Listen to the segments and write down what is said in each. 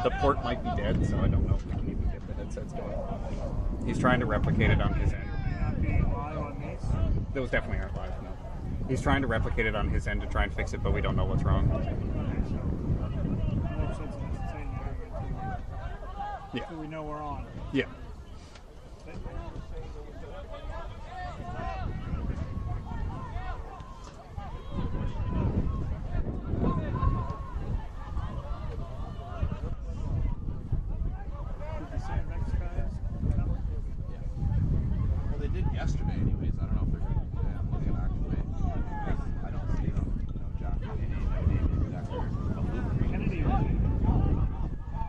The port might be dead, so I don't know if we can even get the headsets going. He's trying to replicate it on his end. Those definitely aren't live, no. He's trying to replicate it on his end to try and fix it, but we don't know what's wrong. Yeah. So we know we're on. Yeah. Well, they did yesterday, anyways. I don't know if they're going to do that. I'm looking actually. I don't see them. No Jack Kennedy, no David Decker, no Luke Green. Kennedy,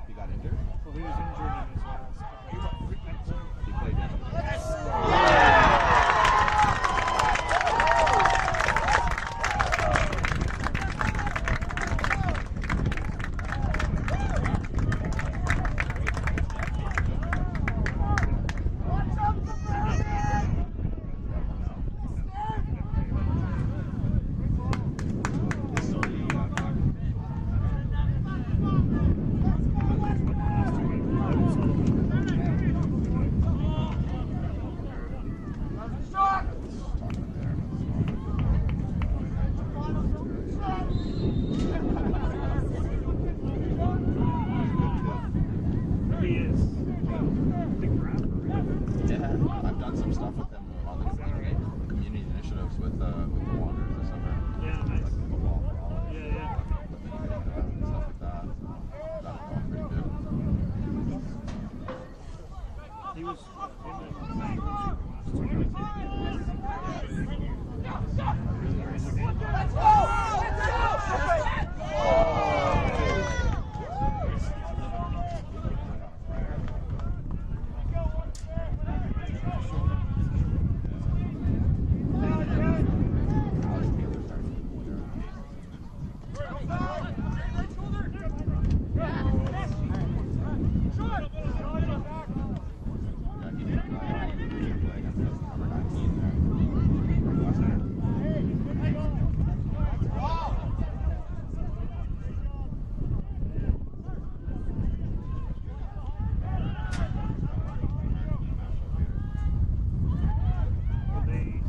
He got injured? well, he was injured in his last couple. He played yesterday. He is. Big rapper. Yeah, I've done some stuff with him on the community initiatives with the Wanderers this summer. Yeah, nice. Like football for all. Yeah, yeah. And stuff like that. Got it going pretty good. He was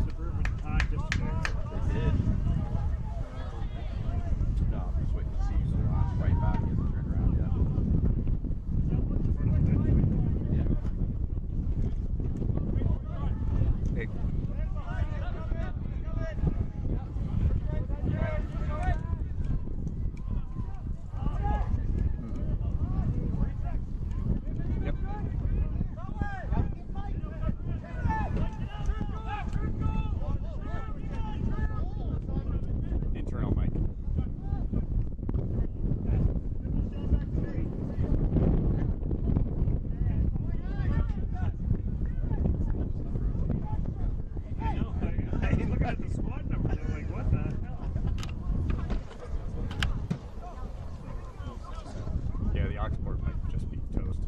Suburban tied just They did. No, I'm just waiting to see the last right back isn't turned around yet. Yeah. Hey. Yep. Internal mic. I know. I look at the squad number. They're like, what the hell? Yeah, the aux port might just be toast.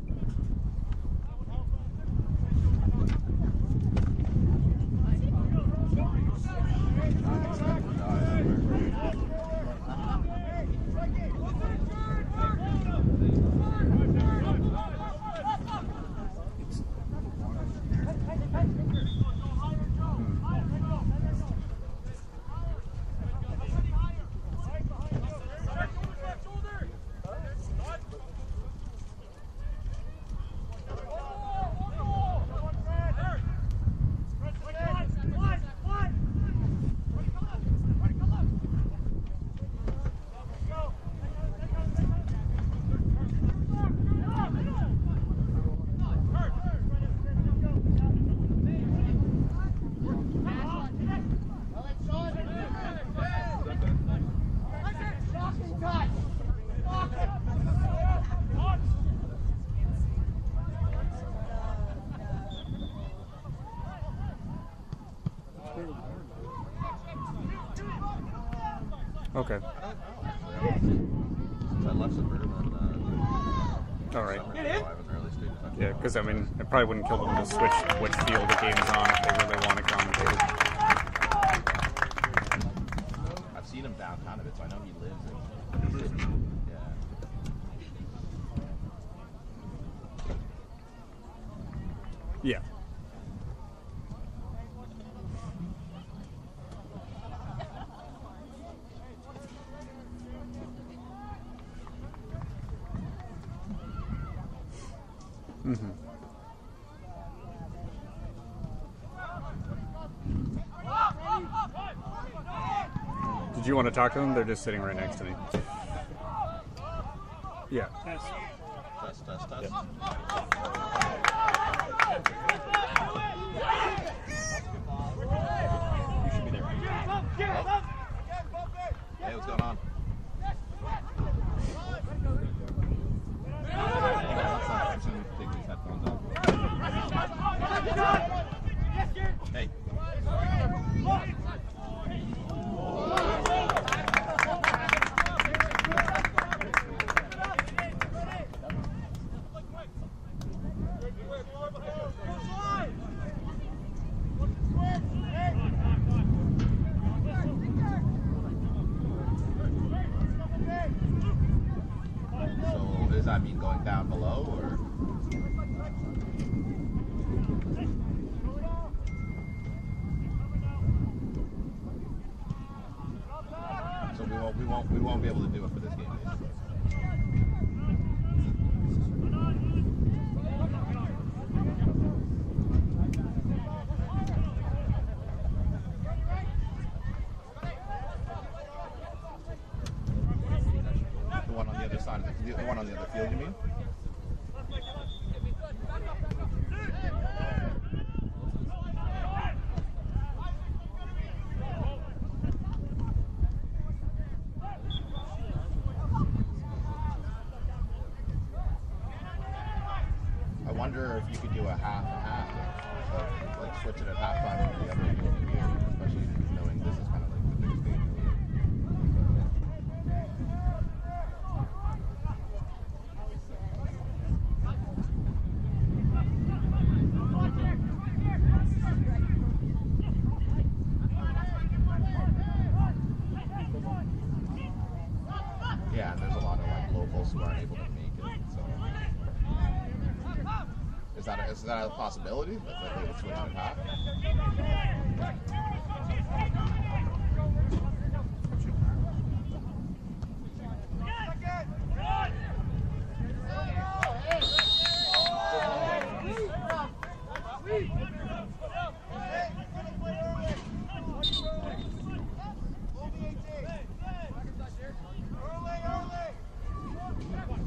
Okay. Since I left Suburban, All right. summer, I was an early student. Yeah, because I mean, it probably wouldn't kill them to switch which field the game's on if they really want to commentate. I've seen him downtown a bit, so I know he lives in. Yeah. Yeah. Mm-hmm. Did you want to talk to them? They're just sitting right next to me. Yeah. Test. Test. Yeah. You should be there. Oh. Hey, what's going on? I shouldn't take these headphones off. Hey. So does that mean going down below, or? So we won't be able to do it for this game. The one on the other side, the one on the other field, you mean? I wonder if you could do a half, like switch it at halftime to the other field in here, especially knowing this is kind of like the biggest game. Yeah, and there's a lot of like locals who aren't able to make it. So is that a possibility that they would switch it at half?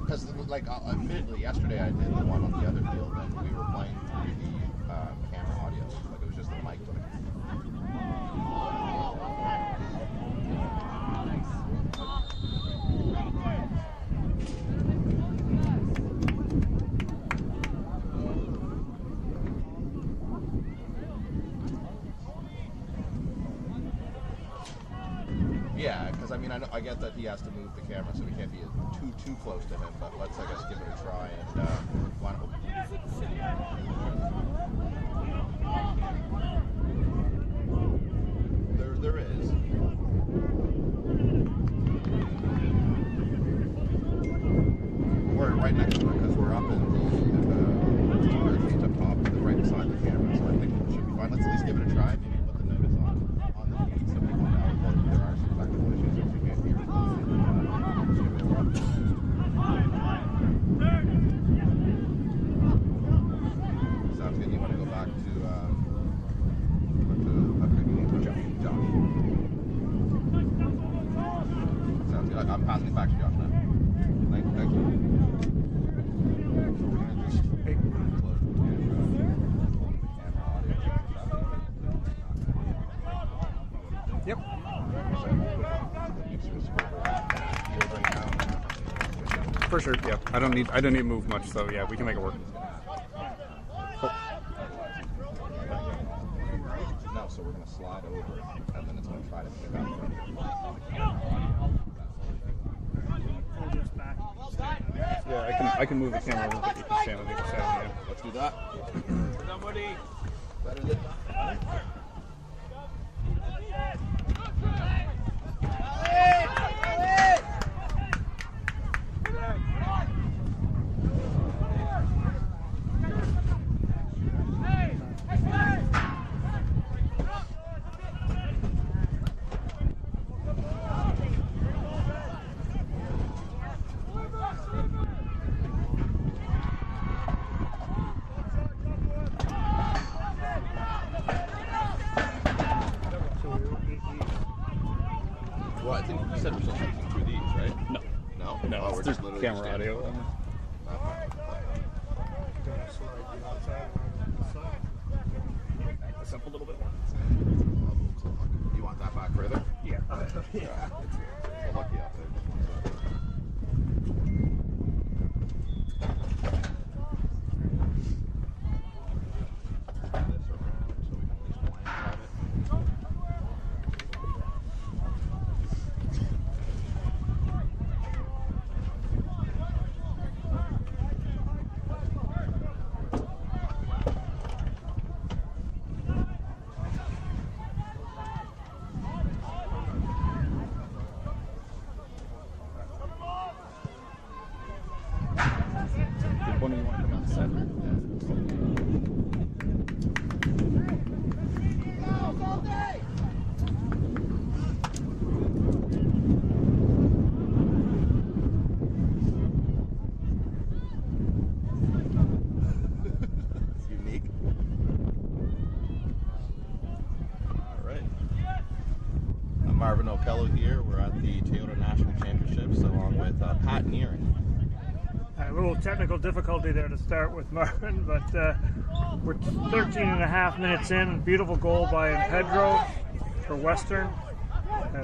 Because, like, admittedly, yesterday I did the one on the other field, and we were playing through the camera audio. Like, it was just the mic. Yeah, because I mean, I get that he has to move the camera, so we can't be too close to him. But let's, I guess, give it a try. And why don't there is. We're right next to it because we're up in the barricades up top, and right beside the camera. So I think it should be fine. Let's at least give it a try. Maybe put the notice on the feed so people know that there are some technical issues if you can't hear. Sounds good. You want to go back to Josh? Sounds good. I'm passing it back to Josh now. Thank you. So we're gonna just close the camera audio. Yep. For sure. Yeah. I don't need to move much, so yeah, we can make it work. Cool. No, so we're gonna slide over, and then it's gonna try to pick up. Yeah, I can move the camera over, but you can stand on the other side. Yeah. Let's do that. Somebody. Better than said we're still speaking through these, right? No. No? No, Oh, it's we're through just literally camera just audio. Okay. Back this up a little bit more. You want that back further? Yeah. Yeah. It's lucky out there. This around so we can at least glance at it. Which one do you want to come on center? It's unique. All right. I'm Marvin O'Kello here. We're at the Toyota National Championships along with Pat Nearing. A little technical difficulty there to start with, Marvin, but we're 13 and a half minutes in. Beautiful goal by Pedro for Western.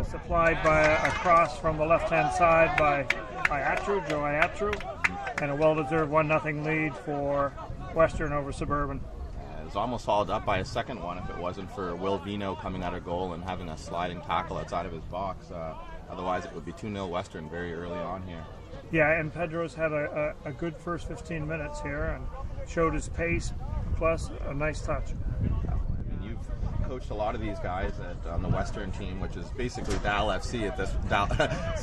Supplied by a cross from the left-hand side by Joe Iatru, and a well-deserved 1-0 lead for Western over Suburban. It was almost followed up by a second one if it wasn't for Will Vino coming out of goal and having a sliding tackle outside of his box. Otherwise, it would be 2-0 Western very early on here. Yeah, and Pedro's had a good first 15 minutes here and showed his pace, plus a nice touch. And you've coached a lot of these guys on the Western team, which is basically Dal FC at this.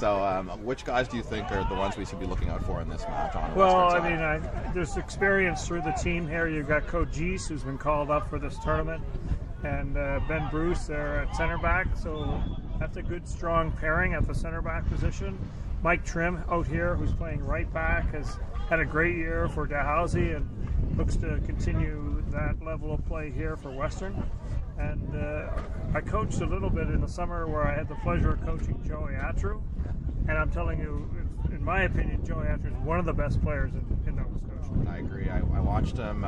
So, which guys do you think are the ones we should be looking out for in this match? On the Well, Western I side? mean, there's experience through the team here. You've got Coach Geese, who's been called up for this tournament, and Ben Bruce there at center back. So that's a good, strong pairing at the center back position. Mike Trim out here, who's playing right back, has had a great year for Dalhousie and looks to continue that level of play here for Western. And I coached a little bit in the summer where I had the pleasure of coaching Joe Iatru. And I'm telling you, in my opinion, Joe Iatru is one of the best players in Nova Scotia. I agree. I watched him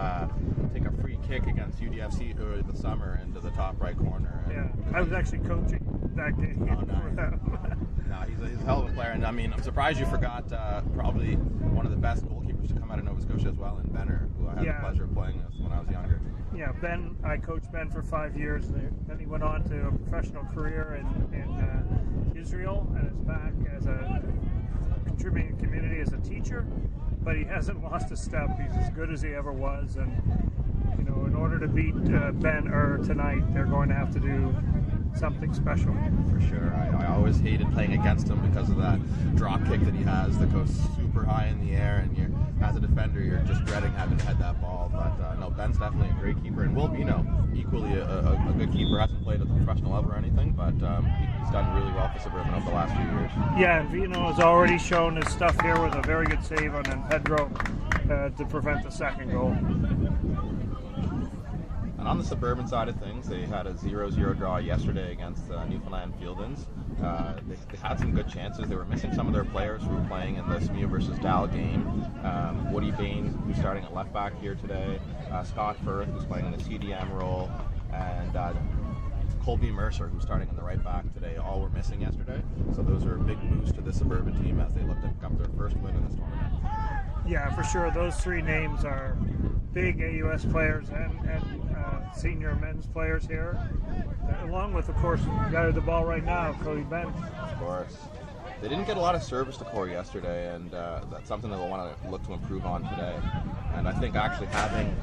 take a free kick against UDFC earlier this summer into the top right corner. Yeah, I was actually coaching that game for them. No, he's a hell of a player, and I mean, I'm surprised you forgot probably one of the best goalkeepers to come out of Nova Scotia as well, in Benner, who I had the pleasure of playing with when I was younger. Yeah, Ben, I coached Ben for 5 years, and then he went on to a professional career in Israel, and is back as a contributing to the community as a teacher, but he hasn't lost a step. He's as good as he ever was, and you know, in order to beat Ben tonight, they're going to have to do something special. For sure. I always hated playing against him because of that drop kick that he has that goes super high in the air, and you're, as a defender, you're just dreading having to head that ball. But no, Ben's definitely a great keeper, and Will Vino, equally a good keeper. Hasn't played at the professional level or anything, but he's done really well for Suburban over the last few years. Yeah, and Vino has already shown his stuff here with a very good save on Pedro to prevent the second goal. And on the Suburban side of things, they had a 0-0 draw yesterday against Newfoundland Fieldins. They had some good chances. They were missing some of their players who were playing in the SMU versus Dal game. Woody Bain, who's starting at left back here today. Scott Firth, who's playing in the CDM role. And Colby Mercer, who's starting in the right back today. All were missing yesterday. So those are a big boost to the Suburban team as they look to pick up their first win in this tournament. Yeah, for sure. Those three names are big AUS players and senior men's players here, along with, of course, the guy with the ball right now, Cody Ben. Of course. They didn't get a lot of service to core yesterday, and that's something that we'll want to look to improve on today. And I think actually having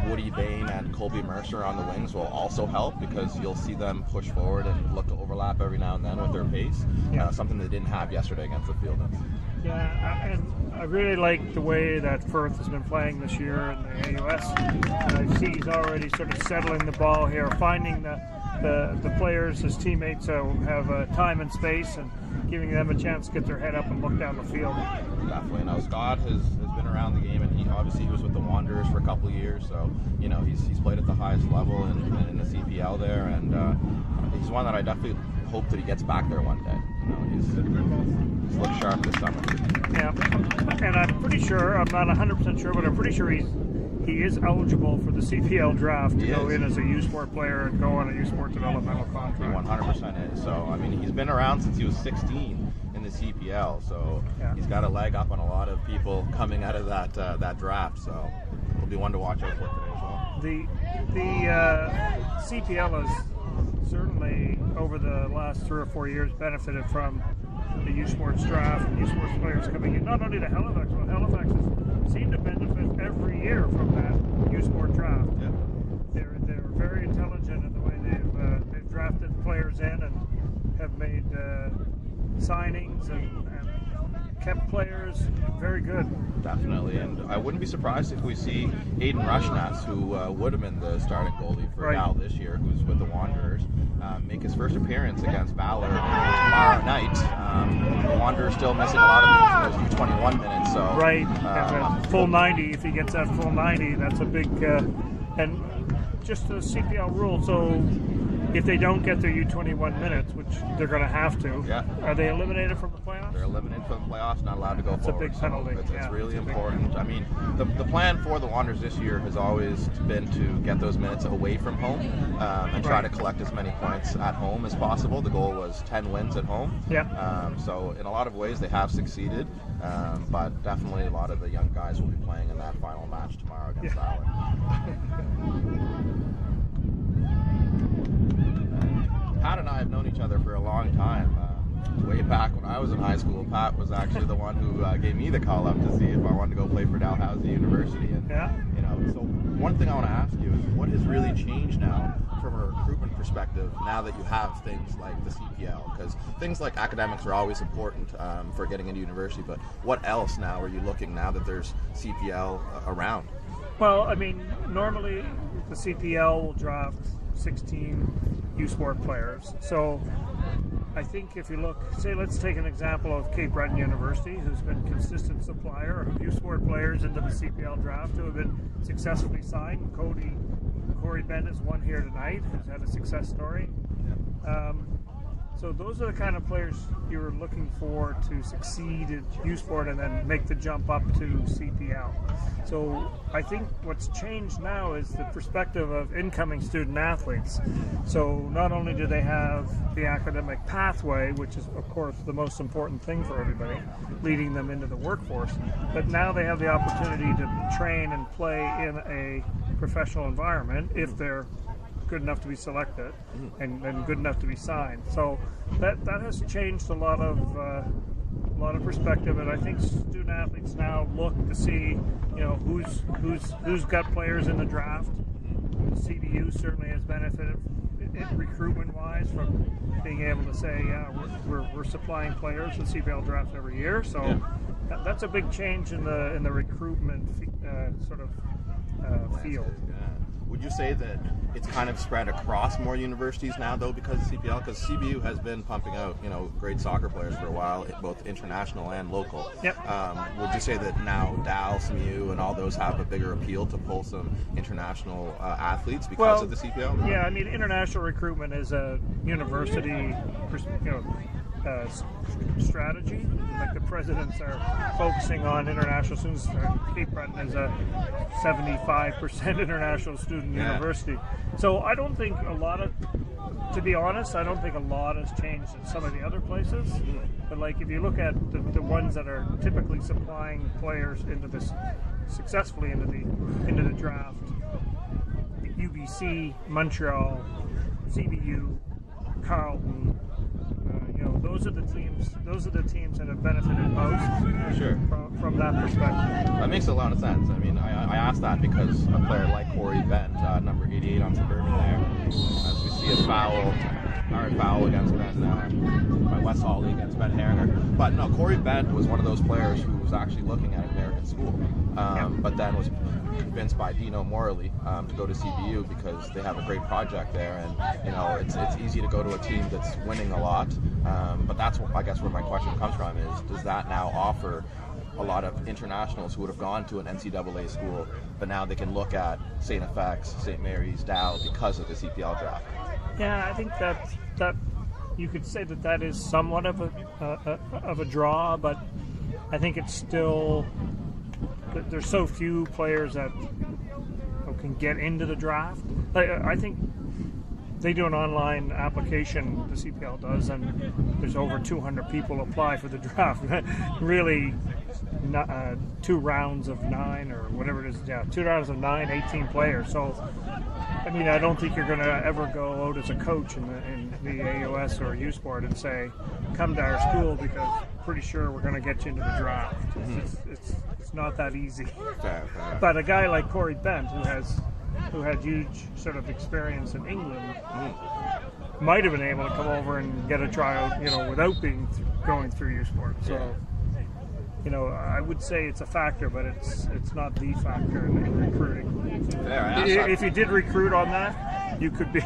Woody Bain and Colby Mercer on the wings will also help, because you'll see them push forward and look to overlap every now and then with their pace, something they didn't have yesterday against the Fieldins. Yeah, and I really like the way that Firth has been playing this year in the AUS. And I see he's already sort of settling the ball here, finding the players, his teammates, have time and space, and giving them a chance to get their head up and look down the field. Definitely. Now Scott has been around the game, and he was with the Wanderers for a couple of years, so he's played at the highest level in the CPL there, and he's one that I definitely hope that he gets back there one day. You know, he's looked sharp this summer. Yeah, and I'm pretty sure, I'm not 100% sure, but I'm pretty sure he is eligible for the CPL draft to go in as a U Sport player and go on a U Sport developmental contract. He 100% is. So, I mean, he's been around since he was 16 in the CPL, so he's got a leg up on a lot of people coming out of that draft. So it'll be one to watch out for today as well. The CPL has certainly over the last 3 or 4 years benefited from the U Sports draft and U Sports players coming in, not only to Halifax, but Halifax has seemed to benefit every year from that U Sport draft. Yeah. They're very intelligent in the way they've drafted players in and have made signings and kept players very good. Definitely, and I wouldn't be surprised if we see Aiden Rushness, who would have been the starting goalie for Val this year, who's with the Wanderers, make his first appearance against Valor tomorrow night. The Wanderers still missing a lot of those U21 minutes, so full 90. If he gets that full 90, that's a big and just the CPL rule. So if they don't get their U21 minutes, which they're going to have to, are they eliminated from the playoffs? They're eliminated from the playoffs, not allowed to go forward. It's a big penalty. So it's really important. I mean, the plan for the Wanderers this year has always been to get those minutes away from home and try to collect as many points at home as possible. The goal was 10 wins at home. So in a lot of ways they have succeeded, but definitely a lot of the young guys will be playing in that final match tomorrow against Valor. Pat and I have known each other for a long time. Way back when I was in high school, Pat was actually the one who gave me the call up to see if I wanted to go play for Dalhousie University. And you know, so one thing I want to ask you is, what has really changed now from a recruitment perspective now that you have things like the CPL? Because things like academics are always important for getting into university, but what else now are you looking now that there's CPL around? Well, I mean, normally the CPL will draft 16 U Sport players. So I think if you look, say, let's take an example of Cape Breton University, who's been a consistent supplier of U Sport players into the CPL draft who have been successfully signed. Corey Bennett's one here tonight, who's had a success story. So those are the kind of players you're looking for to succeed at U Sport and then make the jump up to CPL. So I think what's changed now is the perspective of incoming student athletes. So not only do they have the academic pathway, which is of course the most important thing for everybody, leading them into the workforce, but now they have the opportunity to train and play in a professional environment if they're good enough to be selected and good enough to be signed. So that has changed a lot of perspective, and I think student athletes now look to see, you know, who's got players in the draft. CBU certainly has benefited recruitment wise from being able to say, we're supplying players to CPL draft every year. So that's a big change in the recruitment field. Would you say that it's kind of spread across more universities now, though, because of CPL? Because CBU has been pumping out, you know, great soccer players for a while, both international and local. Would you say that now Dal, SMU, and all those have a bigger appeal to pull some international athletes because of the CPL? Yeah, I mean, international recruitment is a university, strategy. Like the presidents are focusing on international students. Cape Breton is a 75% international student university. So I don't think to be honest, I don't think a lot has changed in some of the other places. But like if you look at the ones that are typically supplying players successfully into the draft, UBC, Montreal, CBU, Carleton. Those are the teams that have benefited most from that perspective. That makes a lot of sense. I mean, I asked that because a player like Corey Bent, number 88 on Suburban there, as we see a hard foul against Ben, by West Hawley against Ben Herringer. But no, Corey Bent was one of those players who was actually looking at American school, but then was convinced by Dino Morley to go to CBU because they have a great project there, and you know it's easy to go to a team that's winning a lot. But that's I guess where my question comes from is, does that now offer a lot of internationals who would have gone to an NCAA school, but now they can look at St. FX, St. Mary's, Dow because of the CPL draft? Yeah, I think that you could say that is somewhat of a draw, but I think it's still there's so few players that can get into the draft. I think they do an online application, the CPL does, and there's over 200 people apply for the draft. Really, 2 rounds of 9 or whatever it is. Yeah, 2 rounds of 9, 18 players. So, I mean, I don't think you're going to ever go out as a coach in the AOS or U Sport and say, come to our school because pretty sure we're going to get you into the draft. It's not that easy. Fair. But a guy like Corey Bent, who had huge sort of experience in England, might have been able to come over and get a tryout, without going through U Sport. So, I would say it's a factor, but it's not the factor in recruiting. If you did recruit on that, you could be.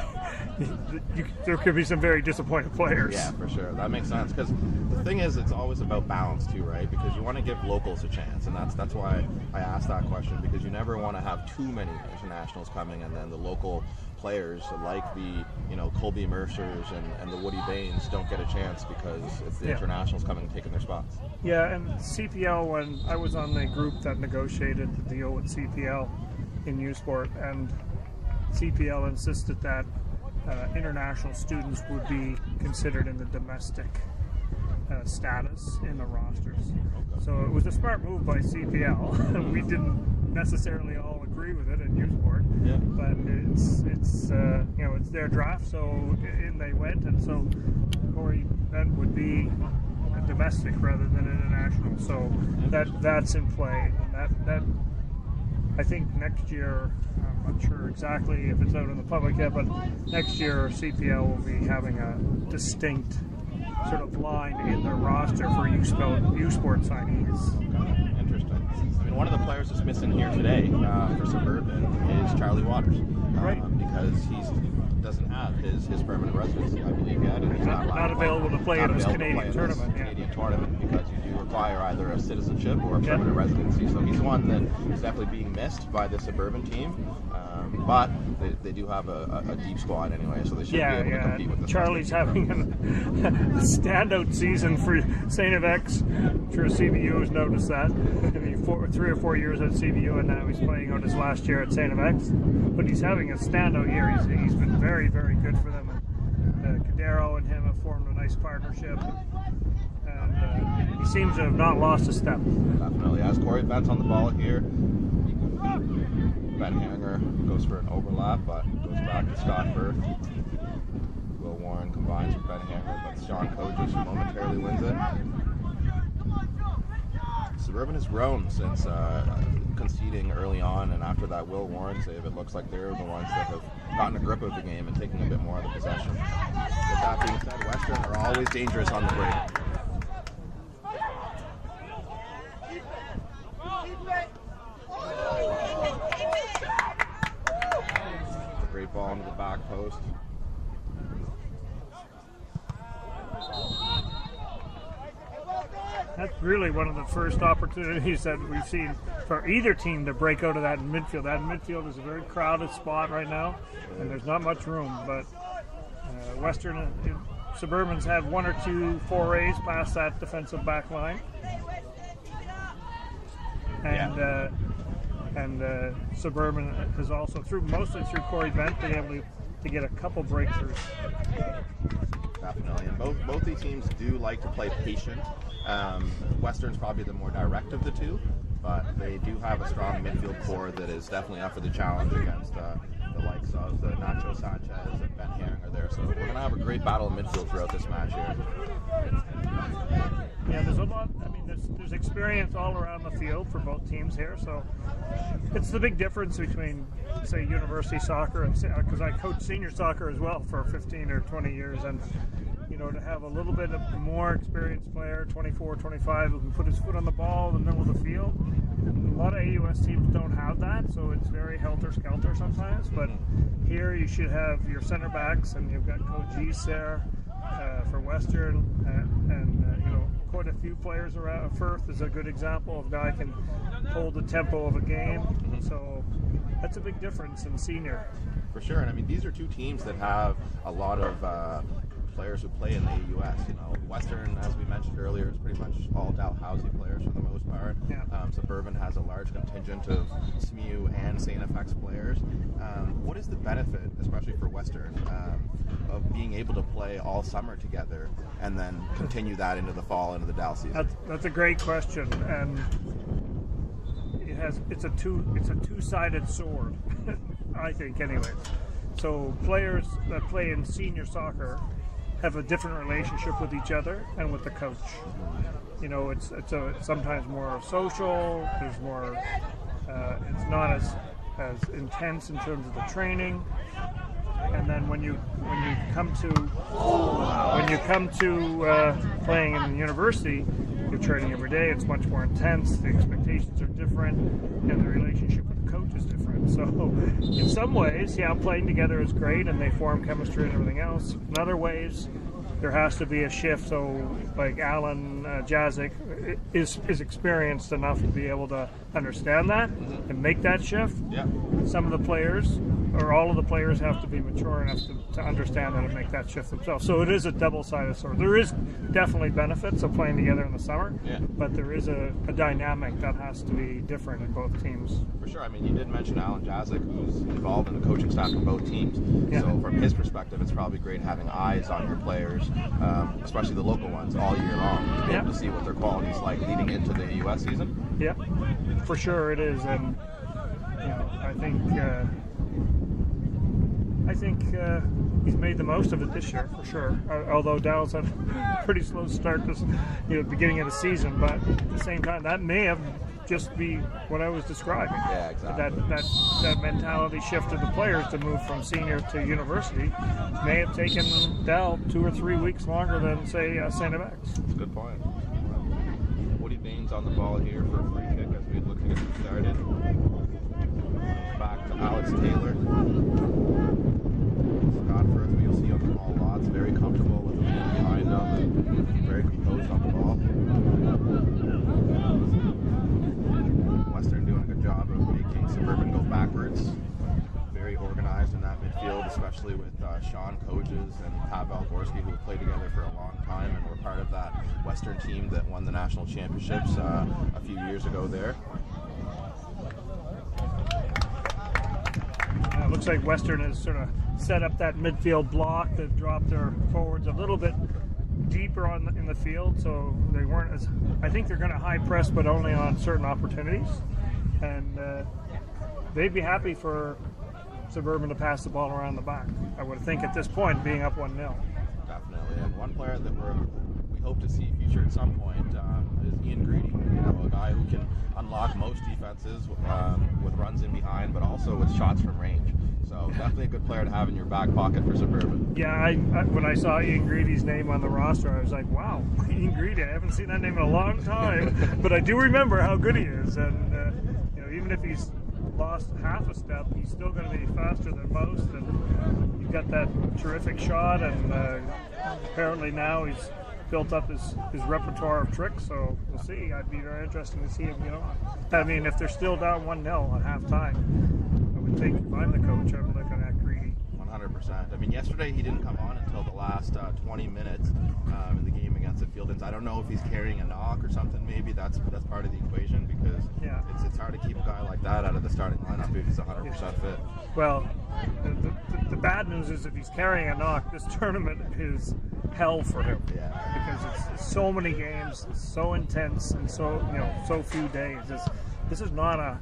There could be some very disappointed players. Yeah, for sure. That makes sense. Because the thing is, it's always about balance too, right? Because you want to give locals a chance, and that's why I asked that question. Because you never want to have too many internationals coming, and then the local players like the Colby Mercers and the Woody Bains don't get a chance because it's the internationals coming and taking their spots. Yeah, and CPL, when I was on the group that negotiated the deal with CPL in U Sport, and CPL insisted that international students would be considered in the domestic status in the rosters. So it was a smart move by CPL. We didn't necessarily all agree with it in U Sport, but it's their draft, so in they went, and so Corey Bent would be a domestic rather than international. So that's in play, and that I think next year. I'm not sure exactly if it's out in the public yet, but next year CPL will be having a distinct sort of line in their roster for U Sport signees. Interesting. I mean, one of the players that's missing here today for Suburban is Charlie Waters, because he doesn't have his permanent residency, I believe, yet, and he's not available to play in this Canadian tournament. Canadian tournament, because you do require either a citizenship or a permanent residency. So he's one that is definitely being missed by the Suburban team. But they do have a deep squad anyway, so they should be able to compete with this. Charlie's having a standout season for St. FX. I'm sure CBU has noticed that. I mean, 3 or 4 years at CBU, and now he's playing out his last year at St. FX. But he's having a standout year. He's been very, very good for them. And Cadero and him have formed a nice partnership. And he seems to have not lost a step. Definitely. As Corey Bent's on the ball here, Ben Hanger goes for an overlap, but goes back to Scott Firth. Will Warren combines with Ben Hanger, but Sean Kojic momentarily wins it. Suburban has grown since conceding early on, and after that Will Warren save, it looks like they're the ones that have gotten a grip of the game and taken a bit more of the possession. With that being said, Western are always dangerous on the break. Great ball into the back post. That's really one of the first opportunities that we've seen for either team to break out of that midfield. That midfield is a very crowded spot right now, and there's not much room. But Western Suburban's had 1 or 2 forays past that defensive back line, and Suburban has also, mostly through Corey Bent, been able to get a couple breakthroughs. Definitely, and both these teams do like to play patient. Western's probably the more direct of the two, but they do have a strong midfield core that is definitely up for the challenge against the likes of the Nacho Sanchez and Ben Haring are there. So we're going to have a great battle of midfield throughout this match here. Yeah, there's a lot. I mean, there's experience all around the field for both teams here. So it's the big difference between, say, university soccer and because I coached senior soccer as well for 15 or 20 years, and to have a little bit of more experienced player, 24, 25, who can put his foot on the ball in the middle of the field. A lot of AUS teams don't have that, so it's very helter-skelter sometimes. But here you should have your center backs, and you've got Coach Geese there for Western, and quite a few players around. Firth is a good example of a guy who can hold the tempo of a game. So that's a big difference in senior. For sure, and I mean these are two teams that have a lot of players who play in the AUS. You know, Western, as we mentioned earlier, is pretty much all Dalhousie players for the most part. Yeah. Suburban has a large contingent of SMU and St. FX players. What is the benefit, especially for Western, of being able to play all summer together and then continue that into the fall, into the Dal season? That's a great question, and it's a two-sided sword, I think, anyways. So players that play in senior soccer have a different relationship with each other and with the coach. You know, it's sometimes more social. There's more. It's not as intense in terms of the training. And then when you come to playing in the university, you're training every day. It's much more intense. The expectations are different, and the relationship with the coach is different. So, in some ways, yeah, playing together is great, and they form chemistry and everything else. In other ways, there has to be a shift. So, like Alan Jazik is experienced enough to be able to understand that and make that shift. Yeah. Some of the players, or all of the players, have to be mature enough to understand that and make that shift themselves. So it is a double-sided sword. There is definitely benefits of playing together in the summer, but there is a dynamic that has to be different in both teams. For sure. I mean, you did mention Alan Jazik, who's involved in the coaching staff of both teams. Yeah. So from his perspective, it's probably great having eyes on your players, especially the local ones, all year long, to be able to see what their quality is like leading into the US season. Yeah, for sure it is, and you know, I think he's made the most of it this year, for sure. Although Dallas had a pretty slow start this, beginning of the season, but at the same time, that may have just be what I was describing. Yeah, exactly. That mentality shift of the players to move from senior to university may have taken Dal 2 or 3 weeks longer than, say, St. FX. That's a good point. Woody Baines on the ball here for a free kick as we look to get them started. Back to Alex Taylor. Scott Firth, you'll see on the ball lots, very comfortable with the man behind them, very composed on the ball. Western doing a good job of making Suburban go backwards. Very organized in that midfield, especially with Sean Coaches and Pavel Gorski, who have played together for a long time and were part of that Western team that won the national championships a few years ago there. It looks like Western has sort of set up that midfield block. They've dropped their forwards a little bit deeper in the field, so they weren't as. I think they're going to high press, but only on certain opportunities. And they'd be happy for Suburban to pass the ball around the back, I would think, at this point, being up 1-0. Definitely. And one player that we hope to see featured at some point is Ian Greedy, a guy who can unlock most defenses with runs in behind, but also with shots from range. So definitely a good player to have in your back pocket for Suburban. Yeah, I when I saw Ian Greedy's name on the roster, I was like, wow, Ian Greedy, I haven't seen that name in a long time. But I do remember how good he is. And even if he's lost half a step, he's still going to be faster than most. And he's got that terrific shot, and apparently now he's built up his repertoire of tricks, so we'll see. I'd be very interested to see him get on. I mean, if they're still down 1-0 at halftime, I would think if I'm the coach, I'm looking at Greedy. 100%. I mean, yesterday he didn't come on until the last 20 minutes in the game against the Fieldins. I don't know if he's carrying a knock or something. Maybe that's part of the equation, because it's hard to keep a guy like that out of the starting lineup if he's 100% fit. Well, the bad news is if he's carrying a knock, this tournament is hell for him. Yeah. Because it's so many games, it's so intense, and so few days. This is not a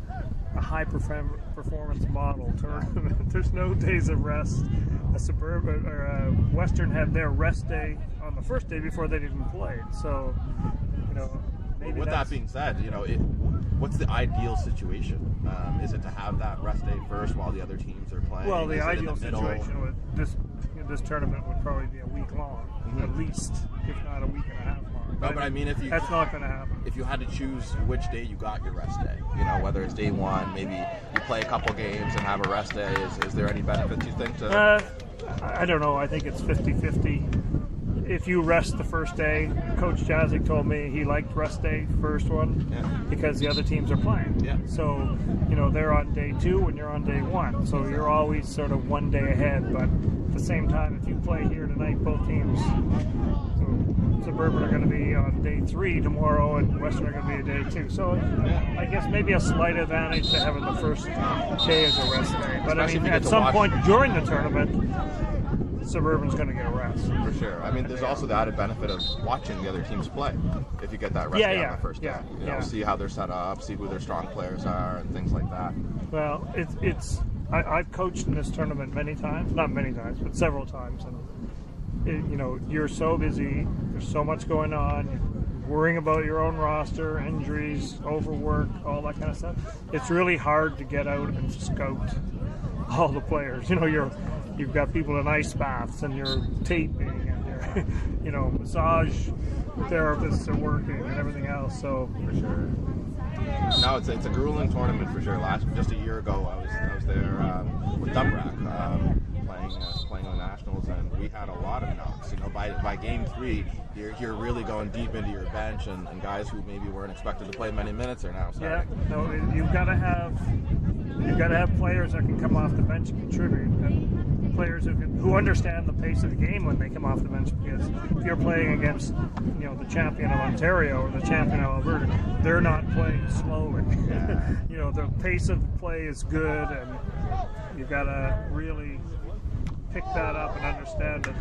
high performance model tournament. There's no days of rest. A Suburban or a Western had their rest day on the first day before they even played. So, maybe. With that being said, what's the ideal situation? Is it to have that rest day first while the other teams are playing? Well, the ideal situation with this tournament would probably be a week long, at least, if not a week and a half long. No, but I mean, that's not going to happen. If you had to choose which day you got your rest day, whether it's day one, maybe you play a couple games and have a rest day. Is there any benefits you think to? I don't know. I think it's 50-50. if you rest the first day, Coach Jazik told me he liked rest day first one because the other teams are playing. Yeah. So, they're on day 2 and you're on day 1. So you're always sort of one day ahead. But at the same time, if you play here tonight, both teams, so Suburban are going to be on day 3 tomorrow and Western are going to be a day 2. So I guess maybe a slight advantage to having the first day as a rest day. But Especially if you at get to some watch. point during the tournament, Suburban's going to get a rest. For sure. I mean, there's also the added benefit of watching the other teams play. If you get that rest day on the first day, see how they're set up, see who their strong players are, and things like that. Well, I've coached in this tournament many times, not many times, but several times, and you're so busy. There's so much going on. You're worrying about your own roster, injuries, overwork, all that kind of stuff. It's really hard to get out and scout all the players. You've got people in ice baths and you're taping and you're, massage therapists are working and everything else. So for sure. No, it's a grueling tournament for sure. Just a year ago, I was there with Dubrack playing on the Nationals, and we had a lot of knocks. By game 3, you're really going deep into your bench, and guys who maybe weren't expected to play many minutes are now starting. Yeah, no, you've got to have players that can come off the bench and contribute, and players who understand the pace of the game when they come off the bench. Because if you're playing against the champion of Ontario or the champion of Alberta, they're not playing slowly. Yeah. The pace of play is good, and you've got to really pick that up and understand it.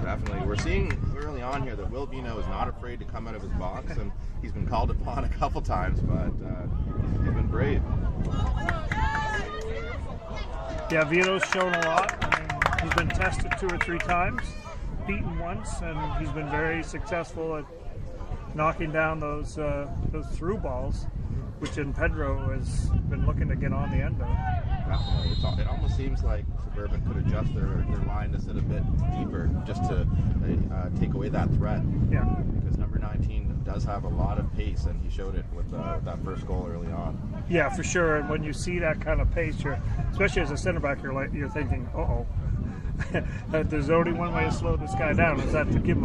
Definitely. We're seeing early on here that Will Vino is not afraid to come out of his box, and he's been called upon a couple times, but he's been brave. Yeah, Vito's shown a lot. I mean, he's been tested 2 or 3 times, beaten once, and he's been very successful at knocking down those through balls, which in Pedro has been looking to get on the end of. Definitely. It almost seems like Suburban could adjust their line to sit a bit deeper just to take away that threat. Yeah. Because number 19 does have a lot of pace, and he showed it with that first goal early on. Yeah, for sure. And when you see that kind of pace, especially as a center back, you're thinking, uh-oh. There's only one way to slow this guy down, is that to give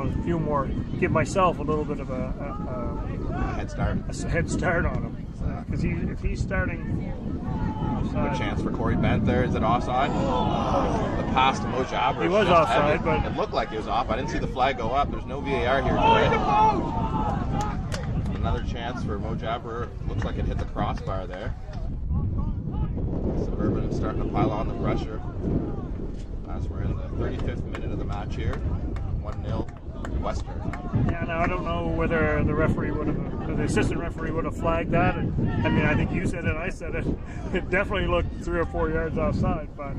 myself a little bit of a head start. A head start on him. Because if he's starting offside. Good chance for Corey Bent there. Is it offside? The pass to Mo Jabber. He was offside, but it looked like he was off. I didn't see the flag go up. There's no VAR here today. Another chance for Mo Jabber. Looks like it hit the crossbar there. Suburban is starting to pile on the pressure. As we're in the 35th minute of the match here. 1-0 Western. Yeah, now I don't know whether the assistant referee would have flagged that. I think you said it, I said it. It definitely looked 3 or 4 yards offside, but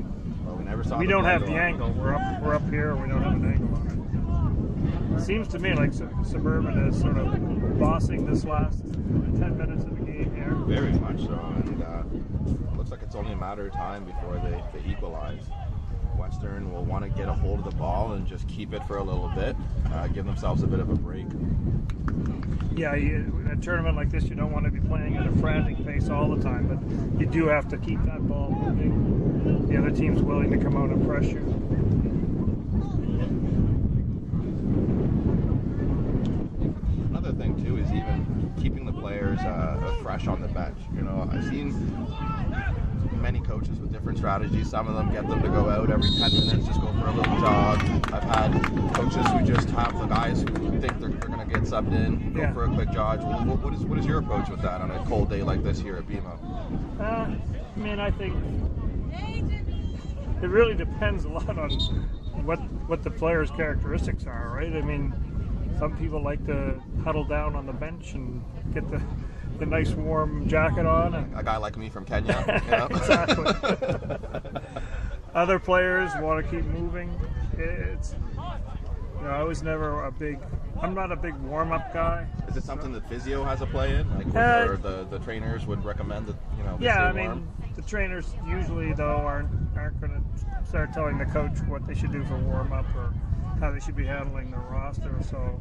we never saw. We don't have the angle. We're up here. We don't have an angle on it. It seems to me like Suburban is sort of bossing this last 10 minutes of the game here. Very much so, and looks like it's only a matter of time before they equalize. Western will want to get a hold of the ball and just keep it for a little bit, give themselves a bit of a break. Yeah, in a tournament like this, you don't want to be playing at a frantic pace all the time, but you do have to keep that ball moving. The other team's willing to come out and pressure. Another thing too is even keeping the players fresh on the bench. I've seen many coaches with different strategies. Some of them get them to go out every 10 minutes, just go for a little jog. I've had coaches who just have the guys who think they're going to get subbed in, go for a quick jog. What is your approach with that on a cold day like this here at BMO? I think it really depends a lot on what the players' characteristics are, right? Some people like to huddle down on the bench and get the nice warm jacket on. A guy like me from Kenya. Exactly. Other players want to keep moving. I was never I'm not a big warm-up guy. Is it something that physio has a play in? Or the trainers would recommend that, warm? The trainers usually, though, aren't going to start telling the coach what they should do for warm-up or how they should be handling their roster, so...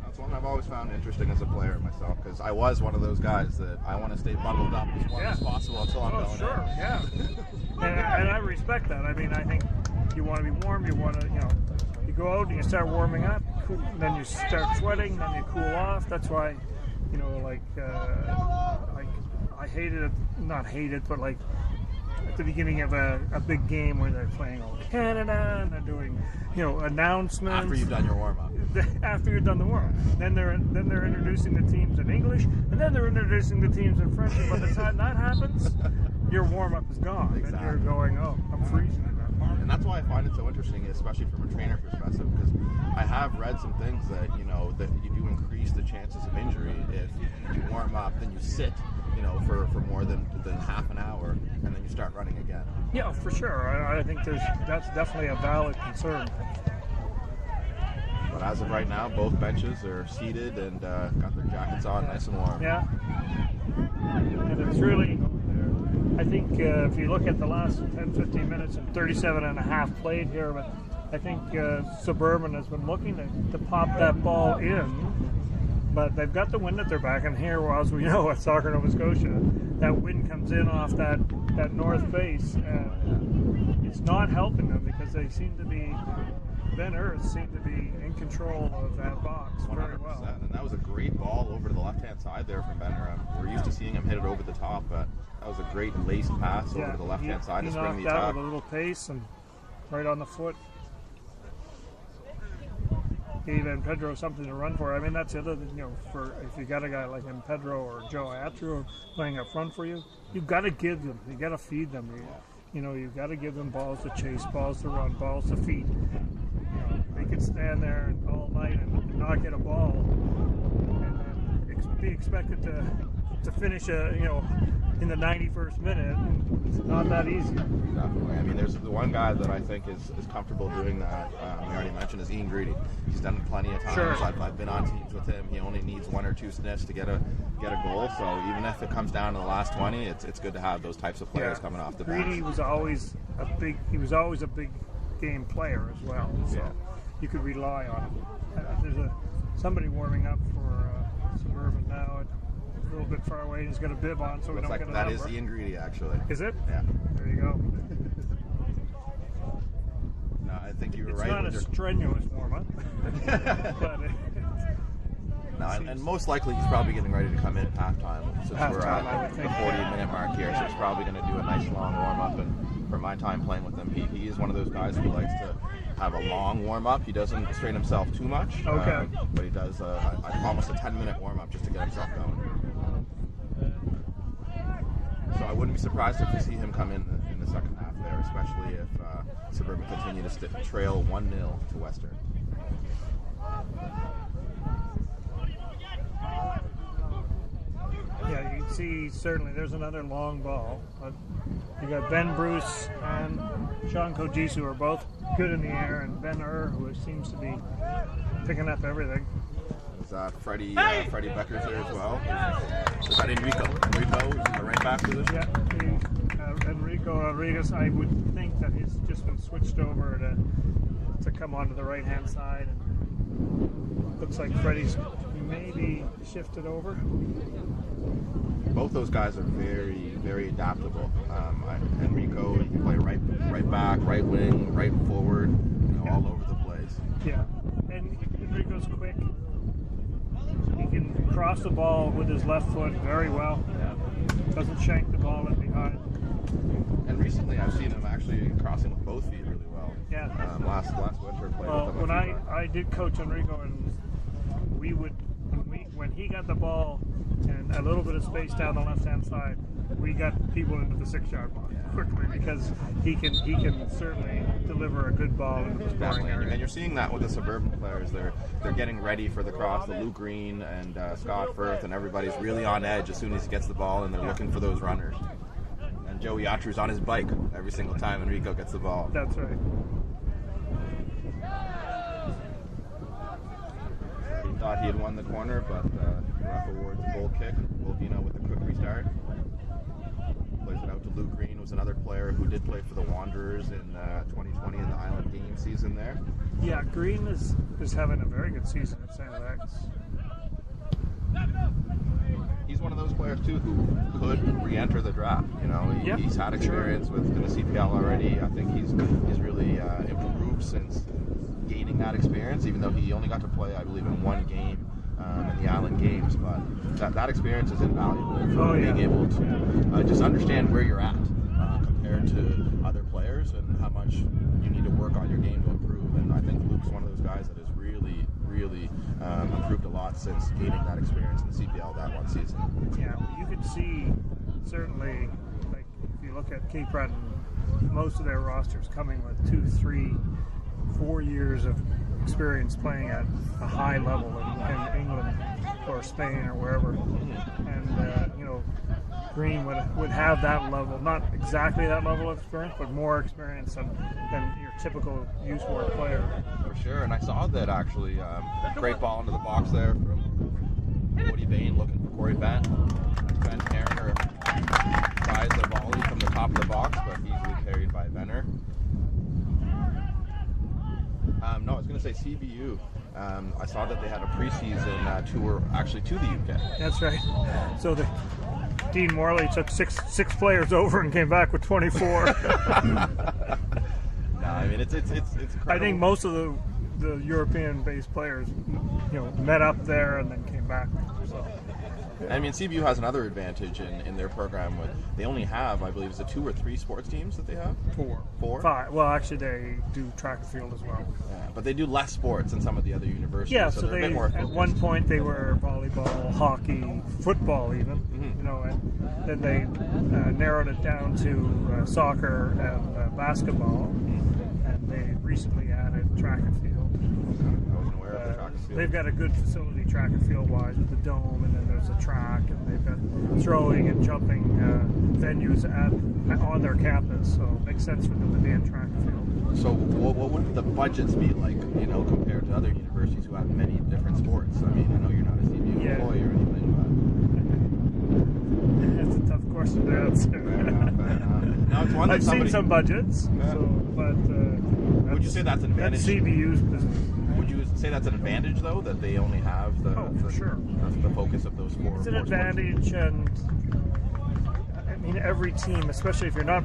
That's one I've always found interesting as a player myself, because I was one of those guys that I want to stay bundled up as long as possible until I'm going in. Yeah. And I respect that. I think you want to be warm. You want to, you go out and you start warming up. Then you start sweating. Then you cool off. That's why, I hated it. Not hate it, but like at the beginning of a big game where they're playing all Canada and they're doing, announcements. After you've done your warm-up. After you've done the warm-up. Then they're introducing the teams in English, and then they're introducing the teams in French. And by the time that happens, your warm-up is gone. Exactly. And you're going, oh, I'm freezing. And that's why I find it so interesting, especially from a trainer perspective, because I have read some things that, that you do increase the chances of injury if you warm up, then you sit, for more than half an hour, and then you start running again. Yeah, for sure. I think that's definitely a valid concern. But as of right now, both benches are seated and got their jackets on nice and warm. Yeah. And it's really, I think if you look at the last 10-15 minutes and 37 and a half played here, but I think Suburban has been looking to pop that ball in, but they've got the wind at their back, and here, as we know, at Soccer Nova Scotia, that wind comes in off that north face, and it's not helping them because they seem to be, Ben Earth seemed to be in control of that box 100%. very well. And that was a great ball over to the left-hand side there from Benner. We're used to seeing him hit it over the top, but that was a great laced pass over to the left-hand side to spring the knocked out attack. with a little pace and right on the foot. Gave Pedro something to run for. I mean, that's the other thing, for if you got a guy like Pedro or Joe Atru playing up front for you, you've got to give them. You got to feed them. You've got to give them balls to chase, balls to run, balls to feed. They could stand there all night and not get a ball, and then be expected to finish in the 91st minute. It's not that easy. Definitely. I mean, there's the one guy that I think is comfortable doing that. We already mentioned is Ian Greedy. He's done it plenty of times. Sure. I've been on teams with him. He only needs 1 or 2 sniffs to get a goal. So even if it comes down to the last 20, it's good to have those types of players coming off the bench. Greedy was always a big game player as well. So you could rely on him. There's somebody warming up for Suburban now. A little bit far away. He's got a bib on, so we Looks don't like get a that number. is Ian Greedy, actually. Is it? Yeah. There you go. No, I think you were It's right. not a strenuous warm-up. But no, and most likely he's probably getting ready to come in halftime since we're Halftime, I would at the think. 40-minute mark here. So he's probably going to do a nice long warm-up. And for my time playing with him, he is one of those guys who likes to have a long warm-up. He doesn't strain himself too much. Okay. But he does almost a 10-minute warm-up just to get himself going. So I wouldn't be surprised if we see him come in the second half there, especially if Suburban continue to trail 1-0 to Western. yeah, you can see certainly there's another long ball. But you got Ben Bruce and Sean Kojis, who are both good in the air, and Ben who seems to be picking up everything. Is Freddie Becker's there as well? Is that Enrico? Enrico is in the right back position? Yeah, Enrico Rodriguez, I would think that he's just been switched over to come onto the right-hand side. And looks like Freddie's maybe shifted over. Both those guys are very, very adaptable. Enrico, he can play right back, right wing, right forward, all over the place. Yeah, and Enrico's quick. He can cross the ball with his left foot very well. Doesn't shank the ball in behind. And recently, I've seen him actually crossing with both feet really well. Yeah. Last winter, played Well, with him. when I did coach Enrico, and we would when he got the ball and a little bit of space down the left-hand side, we got people into the 6-yard box quickly because he can certainly deliver a good ball into the scoring Definitely. area. And you're seeing that with the Suburban players. They're getting ready for the cross. The Luke Green and Scott Firth and everybody's really on edge as soon as he gets the ball, and they're looking for those runners. And Joey Atru's on his bike every single time Enrico gets the ball. That's right. He thought he had won the corner, but the ref awards a goal kick. Wolvino with the quick restart. Plays it out to Luke Green, who's another player who did play for the Wanderers in 2020 in the Island game season there. Yeah, Green is having a very good season at St. Alex. He's one of those players too who could re-enter the draft. You know, he's had experience in the CPL already. I think he's really improved since gaining that experience. Even though he only got to play, I believe, in one game in the Island Games, but that experience is invaluable for being able to just understand where you're at compared to other players and how much you need to work on your game to improve. And I think Luke's one of those guys that has really improved a lot since gaining that experience in the CPL that one season. Yeah, well, you could see certainly, like if you look at Cape Breton, most of their rosters coming with 2, 3, 4 years of experience playing at a high level in England or Spain or wherever, and you know, Green would have that level, not exactly that level of experience, but more experience than your typical U-Sport player. For sure, and I saw that actually. Great ball into the box there from Woody Bain looking for Corey Bent. Ben Tarriner tries the volley from the top of the box, but easily carried by Benner. No, I was going to say CBU. I saw that they had a preseason tour actually to the UK. That's right. So Dean Morley took six players over and came back with 24. No, I mean it's incredible. I think most of the European-based players, you know, met up there and then came back. So. I mean, CBU has another advantage in their program. They only have, I believe, is it 2 or 3 sports teams that they have? 4. 5. Well, actually, they do track and field as well. Yeah, but they do less sports than some of the other universities. Yeah, so they're they a bit more at focused. one point they were volleyball, hockey, football, even. Mm-hmm. You know, and then they narrowed it down to soccer and basketball, and they recently added track and field. They've got a good facility track and field wise with the dome, and then there's a track, and they've got throwing and jumping venues on their campus, so it makes sense for them to be in track and field. So what would the budgets be like, you know, compared to other universities who have many different sports? I mean, I know you're not a CBU employee or anything, but it's a tough question to answer. No, it's one that I've seen some budgets, but would you say that's an advantage? That's CBU's business. Would you say that's an advantage, though, that they only have the focus of those 4? It's an advantage, sports? And I mean, every team, especially if you're not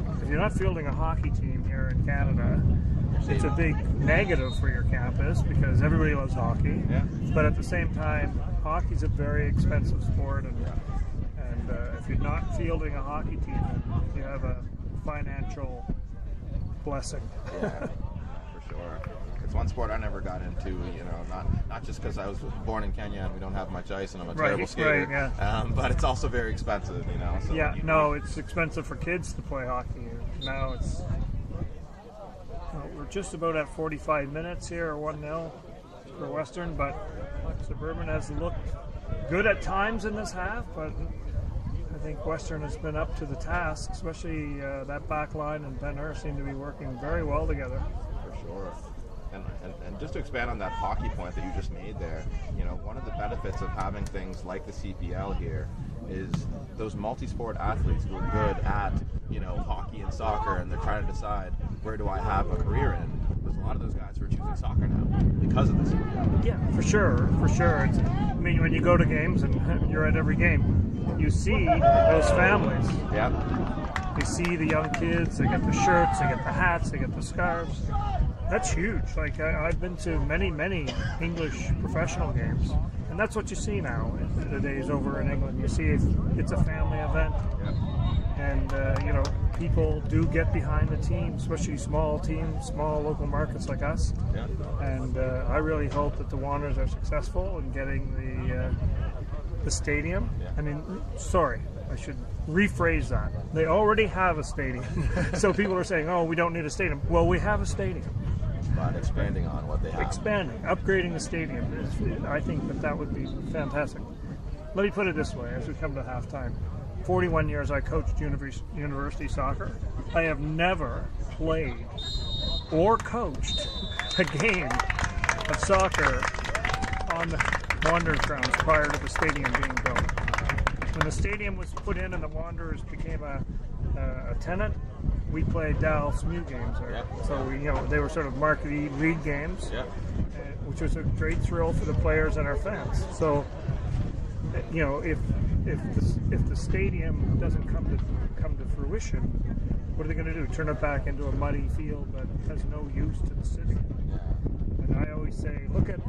fielding a hockey team here in Canada, it's a big negative for your campus because everybody loves hockey. Yeah. But at the same time, hockey's a very expensive sport, and if you're not fielding a hockey team, you have a financial blessing. Yeah, for sure. It's one sport I never got into, you know, not just because I was born in Kenya and we don't have much ice and I'm a terrible skater, but it's also very expensive, you know. So it's expensive for kids to play hockey. Now we're just about at 45 minutes here, 1-0 for Western, but Suburban has looked good at times in this half, but I think Western has been up to the task, especially that back line and Ben Hur seem to be working very well together. For sure. And just to expand on that hockey point that you just made there, you know, one of the benefits of having things like the CPL here is those multi-sport athletes who are good at, you know, hockey and soccer, and they're trying to decide, where do I have a career in? There's a lot of those guys who are choosing soccer now because of the CPL. Yeah, for sure. I mean, when you go to games and you're at every game, you see those families. Yeah. You see the young kids, they get the shirts, they get the hats, they get the scarves. That's huge. Like, I've been to many English professional games, and that's what you see now in the days over in England. You see it's a family event, and you know, people do get behind the team, especially small teams, small local markets like us. Yeah. And I really hope that the Wanderers are successful in getting the stadium. Yeah. I mean, sorry, I should rephrase that. They already have a stadium, so people are saying, "Oh, we don't need a stadium." Well, we have a stadium. But expanding on what they have. Upgrading the stadium. I think that would be fantastic. Let me put it this way, as we come to halftime. 41 years I coached university soccer. I have never played or coached a game of soccer on the Wanderers grounds prior to the stadium being built. When the stadium was put in and the Wanderers became a tenant, we played Dallas Mew games there. Yeah. So they were sort of marquee league games, which was a great thrill for the players and our fans. So, you know, if if the stadium doesn't come to fruition, what are they going to do? Turn it back into a muddy field that has no use to the city? And I always say, look at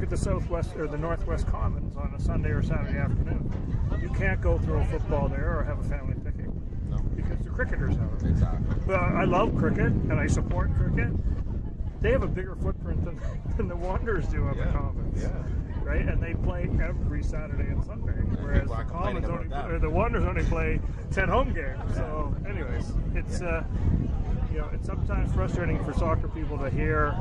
the southwest or the northwest commons on a Sunday or Saturday afternoon. You can't go throw a football there or have a family picnic because the cricketers have it. Exactly. Well, I love cricket and I support cricket. They have a bigger footprint than the Wanderers do on the commons. Yeah. Right, and they play every Saturday and Sunday, whereas the Commons the Wanderers only play 10 home games. So, anyways, it's it's sometimes frustrating for soccer people to hear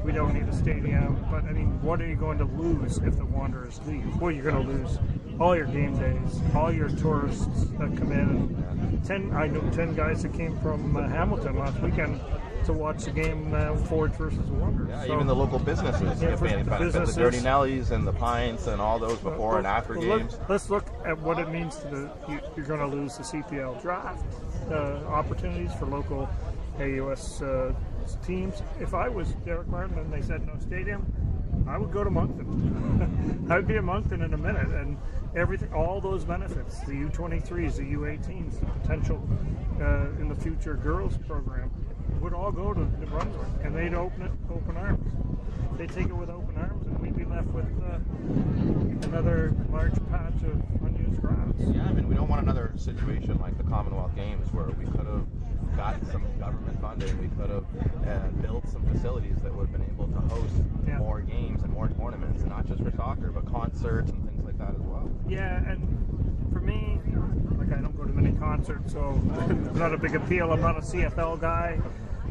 we don't need a stadium. But I mean, what are you going to lose if the Wanderers leave? Well, you're going to lose all your game days, all your tourists that come in. I know 10 guys that came from Hamilton last weekend to watch the game, Forge versus the Wanderers. Yeah, so, even the local businesses get benefit. The Dirty Nellies and the Pints and all those before and after games. Let's look at what it means to you're going to lose the CPL draft opportunities for local AUS teams. If I was Derek Martin and they said no stadium, I would go to Moncton. I would be in Moncton in a minute, and everything, all those benefits, the U23s, the U18s, the potential in the future girls program, would all go to New Brunswick, and they'd open it open arms. They'd take it with open arms, and we'd be left with another large patch of unused grass. Yeah, I mean, we don't want another situation like the Commonwealth Games where we could have gotten some government funding, we could have built some facilities that would have been able to host more games and more tournaments, and not just for soccer, but concerts and things like that as well. Yeah, and for me, like I don't go to many concerts, so it's not a big appeal. I'm not a CFL guy,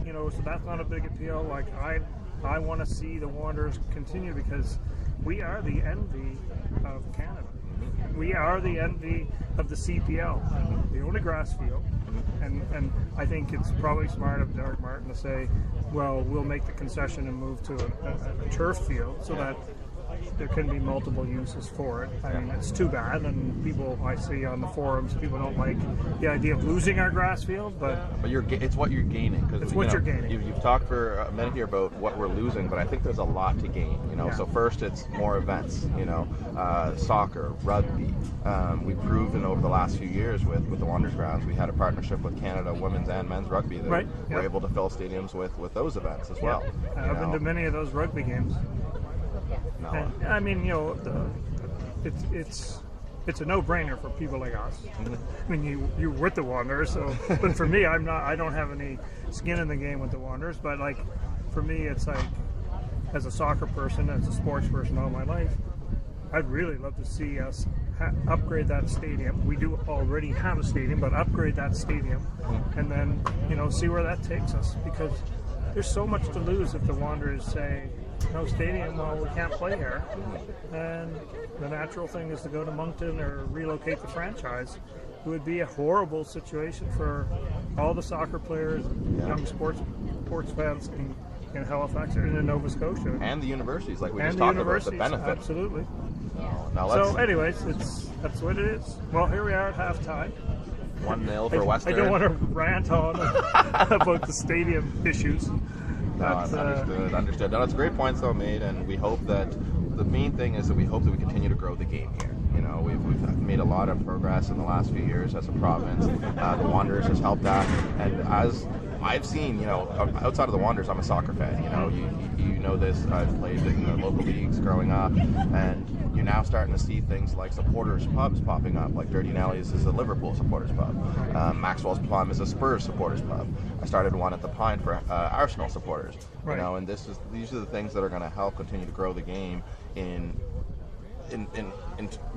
so that's not a big appeal. Like I want to see the Wanderers continue because we are the envy of Canada. We are the envy of the CPL, the only grass field. And I think it's probably smart of Derek Martin to say, well, we'll make the concession and move to a turf field so that there can be multiple uses for it. I mean, it's too bad, and people I see on the forums, people don't like the idea of losing our grass field, but it's what you're gaining. It's what you're gaining. You've talked for a minute here about what we're losing, but I think there's a lot to gain. So first it's more events. Soccer, rugby. We've proven over the last few years with the Wanderers grounds, we had a partnership with Canada Women's and Men's Rugby that we're able to fill stadiums with those events as well. I've been to many of those rugby games. No. And, I mean, it's a no-brainer for people like us. I mean, you're with the Wanderers, so. But for me, I don't have any skin in the game with the Wanderers. But like, for me, it's like, as a soccer person, as a sports person all my life, I'd really love to see us upgrade that stadium. We do already have a stadium, but upgrade that stadium, and then see where that takes us. Because there's so much to lose if the Wanderers say, no stadium, well, we can't play here. And the natural thing is to go to Moncton or relocate the franchise. It would be a horrible situation for all the soccer players, young sports fans in Halifax or in Nova Scotia. And the universities, like we just talked about, the benefit. Absolutely. So anyways, that's what it is. Well, here we are at halftime. 1-0 for Western. I don't want to rant on about the stadium issues. Understood. No, that's great points though made, and we hope that the main thing is that we hope that we continue to grow the game here. We've made a lot of progress in the last few years as a province. The Wanderers has helped that, and as I've seen, outside of the Wanderers, I'm a soccer fan. You know this. I've played in the local leagues growing up, and you're now starting to see things like supporters pubs popping up, like Dirty Nellies is a Liverpool supporters pub. Maxwell's Plum is a Spurs supporters pub. I started one at the Pine for Arsenal supporters. Right. And these are the things that are going to help continue to grow the game in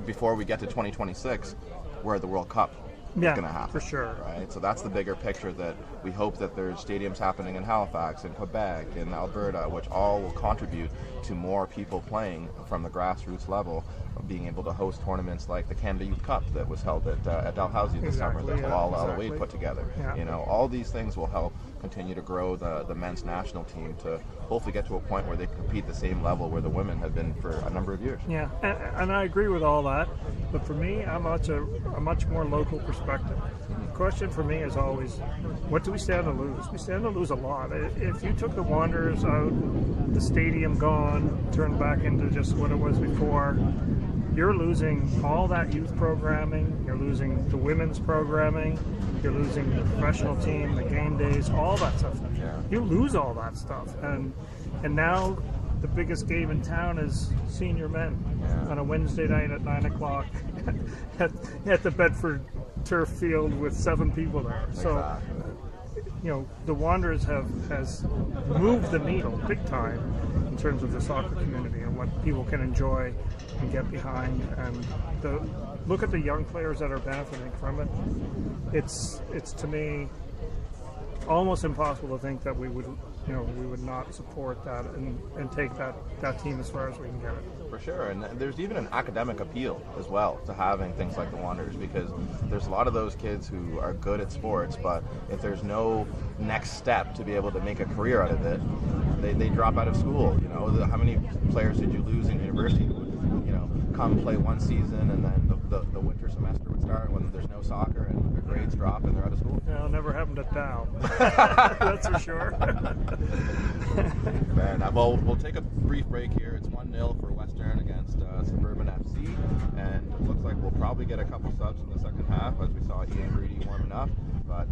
before we get to 2026, where the World Cup is going to happen. For sure. Right. So that's the bigger picture, that we hope that there's stadiums happening in Halifax, in Quebec, in Alberta, which all will contribute to more people playing from the grassroots level, of being able to host tournaments like the Canada Youth Cup that was held at Dalhousie this summer, that Bilal Elouaid put together. Yeah. All these things will help continue to grow the men's national team to hopefully get to a point where they compete the same level where the women have been for a number of years. Yeah, and I agree with all that, but for me, I'm a much more local perspective. The question for me is always, what do we stand to lose? We stand to lose a lot. If you took the Wanderers out, the stadium gone, turned back into just what it was before, you're losing all that youth programming, you're losing the women's programming, you're losing the professional team, the game days, all that stuff. Yeah. You lose all that stuff, and now the biggest game in town is senior men on a Wednesday night at 9 o'clock at the Bedford turf field with 7 people there. So, you know, the Wanderers has moved the needle big time in terms of the soccer community and what people can enjoy and get behind. And look at the young players that are benefiting from it. It's to me almost impossible to think that we would not support that and take that team as far as we can get it. For sure, and there's even an academic appeal as well to having things like the Wanderers, because there's a lot of those kids who are good at sports, but if there's no next step to be able to make a career out of it, they drop out of school. You know, how many players did you lose in university who would, you know, come play one season and then the winter semester would start when there's no soccer and their grades drop and they're out of school? No, it never happened at Dow. That's for sure. Fair enough. Well, we'll take a brief break here. It's 1-0 for Western against Suburban FC, and it looks like we'll probably get a couple subs in the second half as we saw Ian Greedy warming up. But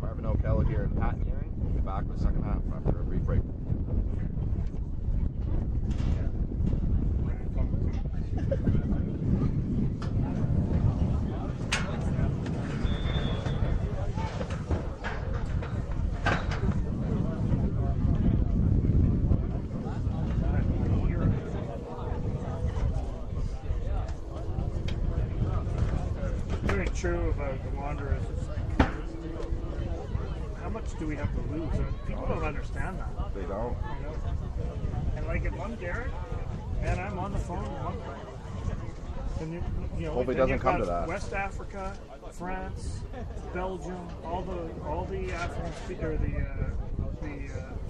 Marvin O'Kelly here and Pat Nearing will be back with the second half after a brief break. Very true about the Wanderers. It's like, how much do we have to lose? People don't understand that. They don't. You know? And like if I'm Derek and I'm on the phone with one player, and you know, Hope it then doesn't you've come got to that. West Africa, France, Belgium, all the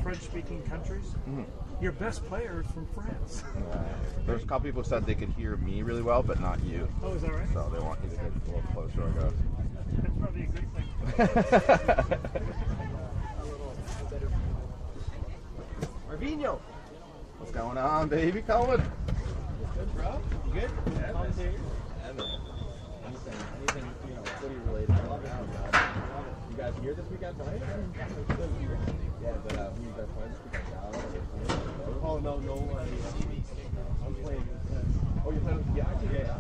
French-speaking countries. Mm-hmm. Your best player is from France. There's a couple people who said they could hear me really well, but not you. Oh, is that right? So they want you to get a little closer, I guess. That's probably a good thing. Marvinho! What's going on, baby? Colin? Good, bro. You good? Yeah, anything, you know, footy related. I love it. You guys here this weekend playing? Yeah, but who you guys playing this weekend? Oh, no. I'm playing. Oh, you're playing with the Action? Yeah.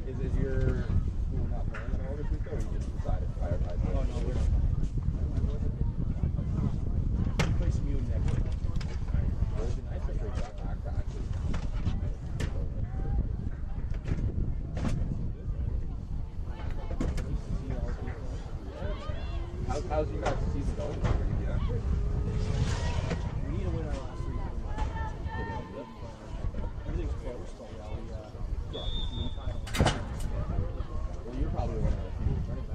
Is your school not playing at all this week, or you just decided to prioritize it? Oh, no, we're not. We play Smule next week. It would be nice if we got back to actually. How's you guys' season going? We need to win our last 3 games. Everything's close, but yeah, team final. Well, you're probably one of the few running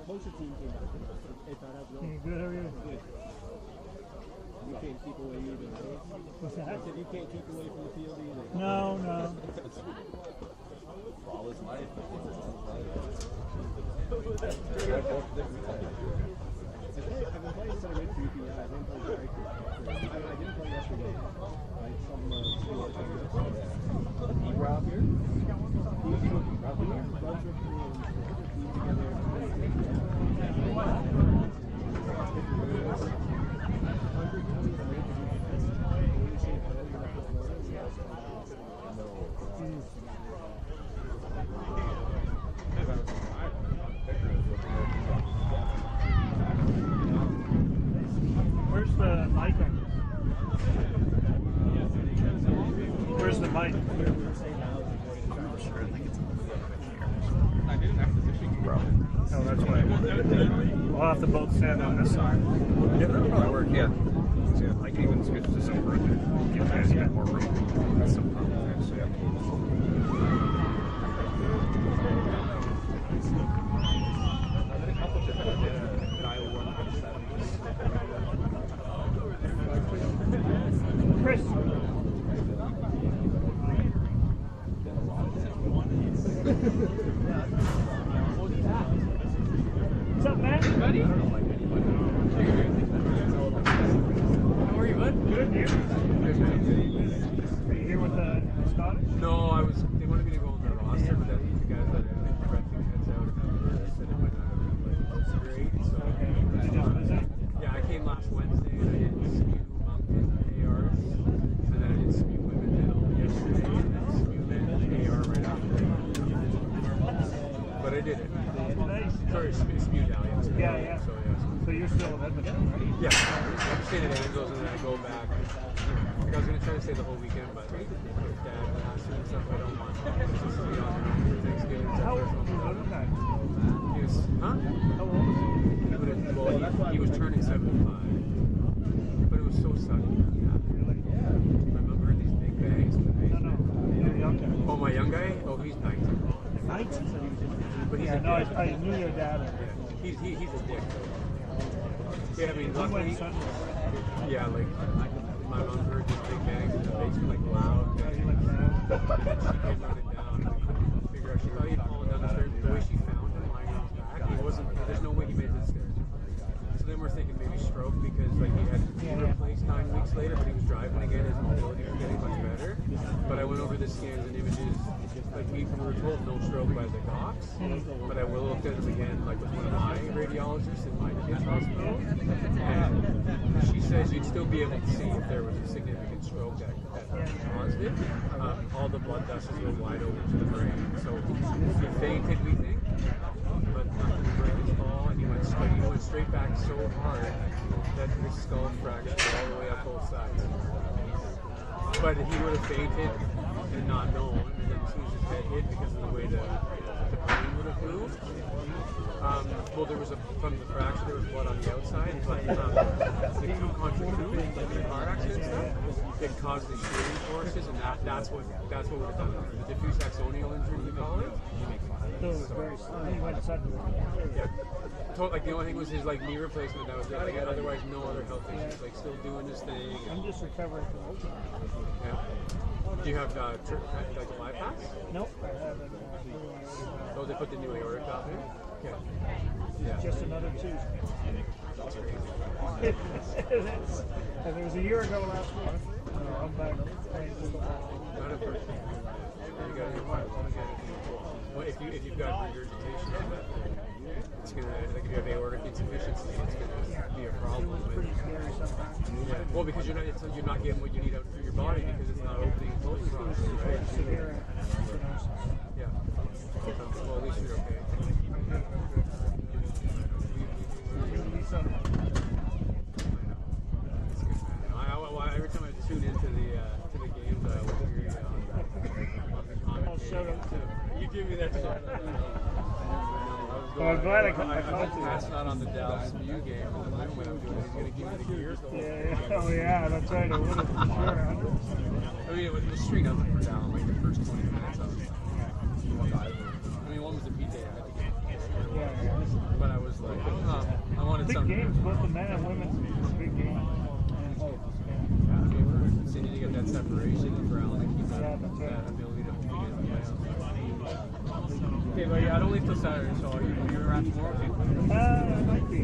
most of the team came out. Good, how are you? Good. You can't keep away either. What's that? I said you can't keep away from the field either. No. Flawless life. I've been playing center mid for UPI. I didn't play striker. I didn't play yesterday. Like some school team. Ebra up here? He's a rookie. Rob here. Rob's rookie. Team together. Where's the mic on this? Where's the mic? I'm sure. I think it's I didn't have to speak, bro. Oh, that's why. We'll have to both stand on this side. Yeah, that'll probably work. Yeah. So, yeah, I can even switch this over and give guys a bit more room. That's some problem there. So, yeah. Chris. What's up, Are you here with the Scottish? No, they wanted me to go on the roster, but then the guys that are correcting heads out said it might not have been great. So, Did you just visit? yeah, I came last Wednesday and I did SMU Mountain ARs, and then I did SMU Women Middle yesterday, and then SMU Men AR right after. But I did it. Nice. Sorry, SMU now, yeah. Yeah. So, yeah. So you're still in Edmonton, right? Yeah, I'm staying at Angels and then I go back. Like I was going to try to stay the whole weekend, but Dad has to and stuff. I don't want to just be on for Thanksgiving. How old was your little guy? He was, huh? How old was he? Well, he was turning 75. But it was so sudden. Really? I remember these big bags in the basement. No. Your young guy. Oh, my young guy? Oh, he's 19. 19? But he's Yeah, a no, dick. I knew your dad. Yeah. He's a dick. Yeah, I mean, He luckily, went Sunday. yeah, like, my mom heard these big bags in the basement, like, loud. Yeah, he went down. And she came running down and I couldn't figure out. She thought he'd fallen down the stairs. The way she found him lying on his back, it wasn't, there's no way he made it to the stairs. So then we're thinking maybe stroke because like he had replaced 9 weeks later, but he was driving again. His mobility was getting much better. But I went over the scans and images. Like we were told no stroke by the docs, but I will look at him again like with one of my radiologists in my kid's hospital. And she says you'd still be able to see if there was a significant stroke that caused it. All the blood vessels were wide open to the brain. So he fainted, we think, but nothing to break his fall, and he went straight back so hard that his skull fractured all the way up both sides. But he would have fainted and not known, and then as soon as his head hit, because of the way the brain would have moved. Well, there was from the fracture, there was blood on the outside, but the contracture, like the car accident stuff, it caused the shearing forces, and that's what would have done it. The diffuse axonal injury, we call it. So it was very slow. He went suddenly. Yeah. Like the only thing was his like knee replacement. That was it. Like otherwise, no other health issues. Like still doing his thing. I'm just recovering from Alzheimer's. Yeah. Do you have like a bypass? Nope. I haven't. Oh, they put the new aortic valve in. Okay. Yeah. Just another Tuesday. That's crazy. And it was a year ago last week. I'm back playing football. Not a person. You got to well, if you've got regurgitation, it's gonna like if you have aortic insufficiency, it's gonna be a problem. It's pretty scary sometimes. Yeah. Well, because you're not getting what you need out through your body because it's not opening and closing properly, right? Severe stenosis. Yeah. Well, at least you're okay. Every time I tune into the games, I will hear you on the comments. Shout out to You give me that shout out. Well, I'm glad I caught you. That's not on the Dallas SMU game when I'm doing it. He's going to give me the gears. Yeah. Oh, yeah. That's right. I would have for sure. I mean, it was straight up for down like the first 20 minutes. I mean, one was the PJ I had to get. Yeah. But I was like, I wanted Big something. games, both the men and women's big games. So you need to get that separation and for Alan to keep that ability to feed it. Okay, but yeah, I don't leave till Saturday, so you're around tomorrow? It might be.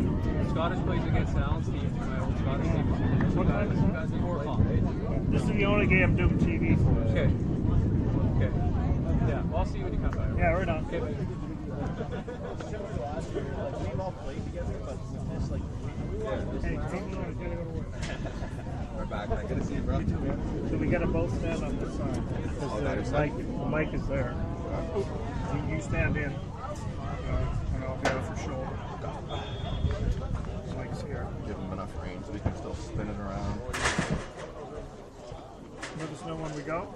Scottish plays against Alan's team, my old Scottish team. What time is that? 4 o'clock. This is the only game I'm doing TV for. Okay. Yeah, well, I'll see you when you come back. Yeah, right on. Okay, bye. We've all played together, but just like Hey, come on, gotta go to work. we're back. I gotta see you, bro. So we gotta both stand on this side. Because the mic is there. You stand in. And I'll be out for shoulder. Mic's here. Give them enough range so we can still spin it around. Let us know when we go.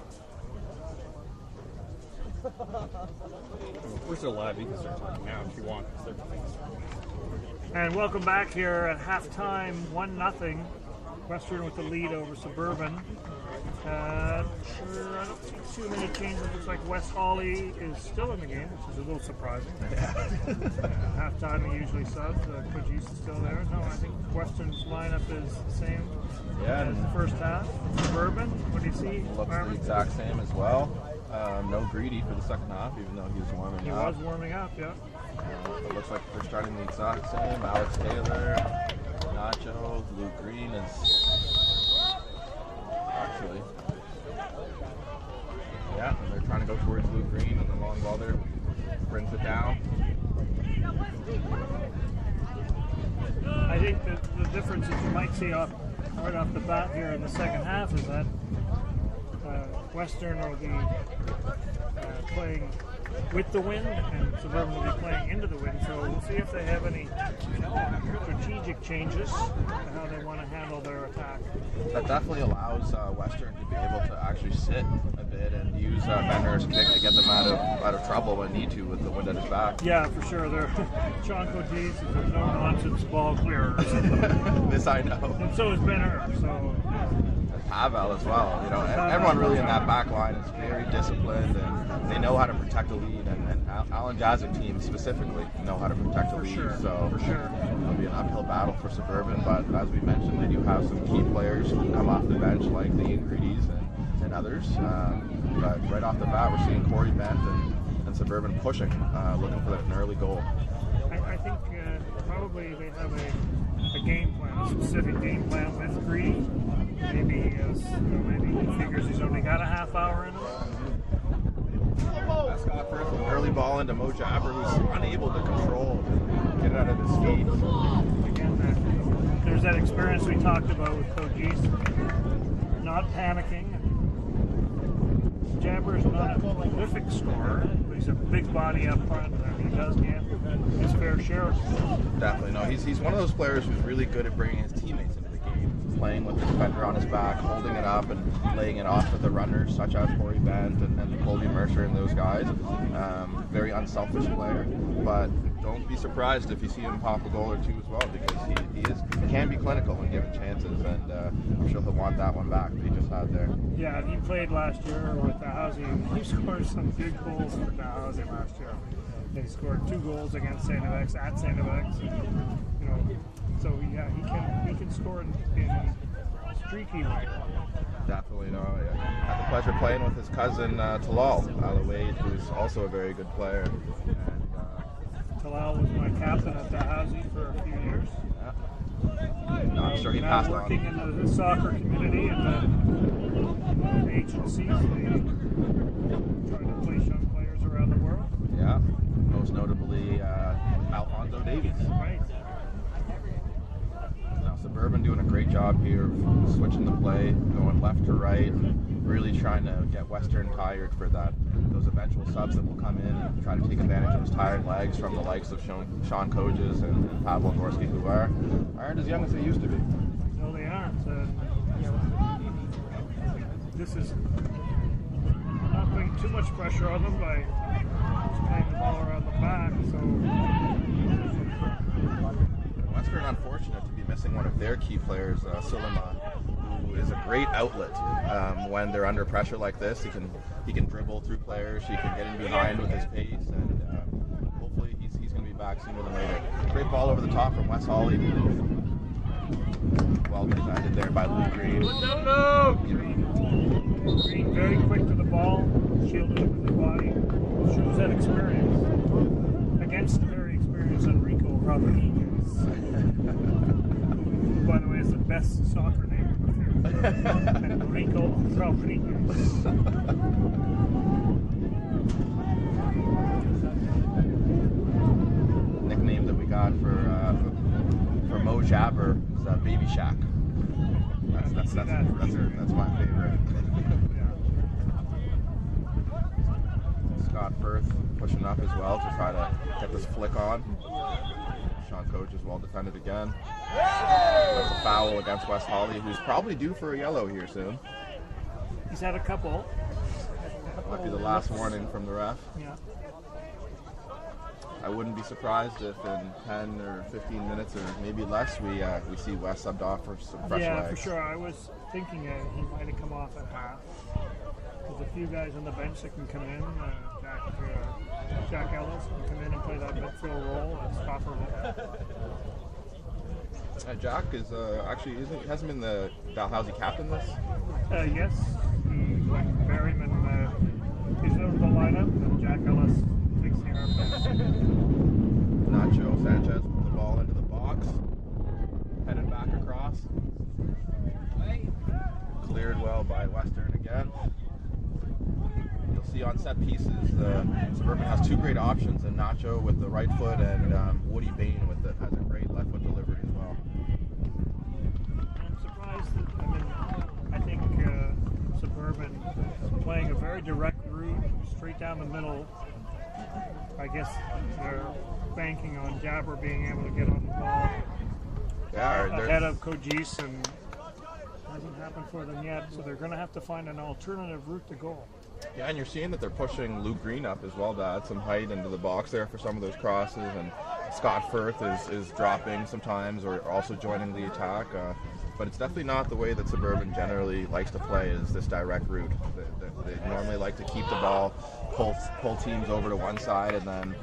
We're still live. You can start talking now if you want. And welcome back here at halftime, 1-0. Western with the lead over Suburban. I don't see too many changes. Looks like Wes Hawley is still in the game, which is a little surprising. Halftime he usually subs. Coach East is still there. No, I think Western's lineup is the same as the first half. Suburban, what do you see? Looks the exact same as well. No Greedy for the second half, even though he was warming up. He was warming up, yeah. It looks like they're starting the exact same. Alex Taylor, Nacho, Luke Green is see right off the bat here in the second half is that Western will be playing with the wind, and Suburban will be playing into the wind. So we'll see if they have any strategic changes to how they want to handle their attack. That definitely allows Western to be able to actually sit a bit and use Bender's kick to get them out of trouble when need to with the wind at his back. Yeah, for sure. Sean Cotees is a no-nonsense ball clearer. This I know. And so is Benner. So. Pavel as well. You know, everyone really in that back line is very disciplined and they know how to protect the lead. And Alan Jazzyk team specifically know how to protect the lead. Sure. So for sure, it'll be an uphill battle for Suburban. But as we mentioned, they do have some key players who come off the bench like the Ingrides and others. But right off the bat, we're seeing Corey Bent and Suburban pushing, looking for an early goal. I think probably they have a game plan, a specific game plan with Greedy. Maybe he figures he's only got a half hour in him. Scott first, an early ball into Mo Jabber, who's unable to control, get it out of his feet. Again, there's that experience we talked about with Cotees, not panicking. Jabber is not a prolific scorer, but he's a big body up front, and he does get his fair share. Definitely, no. He's one of those players who's really good at bringing his teammates into the game, playing with the defender on his back, holding it up, and laying it off with the runners, such as Corey Bent and Colby Mercer and those guys. Very unselfish player, but don't be surprised if you see him pop a goal or two as well, because he can be clinical when given chances, and I'm sure he'll want that one back that he just had there. Yeah, he played last year with Dalhousie. He scored some big goals for Dalhousie last year. He scored 2 goals against St. FX at St. FX. You know, so yeah, he can score in a streaky way. Definitely, no. I had the pleasure of playing with his cousin Talal Alawade, who's also a very good player. And, Talal was my captain at Dalhousie for a few years. No, I'm sure he now passed working on. in the soccer community and the agencies. They try to place young players around the world. Yeah, most notably Alfonso Davies. Right. Now Suburban doing a great job here of switching the play, going left to right, and really trying to get Western tired for those eventual subs that will come in and try to take advantage of his tired legs from the likes of Sean Kojes and Pavel Gorski, who aren't as young as they used to be. No, they aren't. This is not putting too much pressure on them by just playing the ball around the back. So Western unfortunate to be missing one of their key players, Suleiman, who is a great outlet when they're under pressure like this. He can dribble through players, he can get in behind with his pace, and hopefully he's going to be back sooner than later. Great ball over the top from Wes Hawley. Well defended there by Luke Green. Green very quick to the ball, shielded it with his body, shows that experience against the very experienced Enrico Rodriguez, who, by the way, is the best soccer name in the field. Enrico Rodriguez. Nickname that we got for Mo Jabber is Baby Shack. That's my favorite. Scott Firth pushing up as well to try to get this flick on. Sean Coach is well defended again. That's a foul against Wes Hawley, who's probably due for a yellow here soon. He's had a couple. Might be the last warning from the ref. Yeah. I wouldn't be surprised if in 10 or 15 minutes or maybe less we see Wes subbed off for some fresh legs. Yeah, for sure. I was thinking he might have come off at half. There's a few guys on the bench that can come in. Jack Ellis can come in and play that midfield role and stopper role. Jack is hasn't been the Dalhousie captain this? Yes, Berryman he's out of the lineup, and Jack Ellis takes the arm pass. Nacho Sanchez put the ball into the box, headed back across. Cleared well by Western again. You'll see on set pieces, Suburban has 2 great options, and Nacho with the right foot and Woody Bain has a great left foot delivery as well. playing a very direct route straight down the middle. I guess they're banking on Jabber being able to get on the ball ahead of Kojis, and it hasn't happened for them yet, so they're going to have to find an alternative route to goal. Yeah, and you're seeing that they're pushing Luke Green up as well to add some height into the box there for some of those crosses, and Scott Firth is dropping sometimes or also joining the attack. But it's definitely not the way that Suburban generally likes to play, is this direct route. They normally like to keep the ball, pull teams over to one side, and then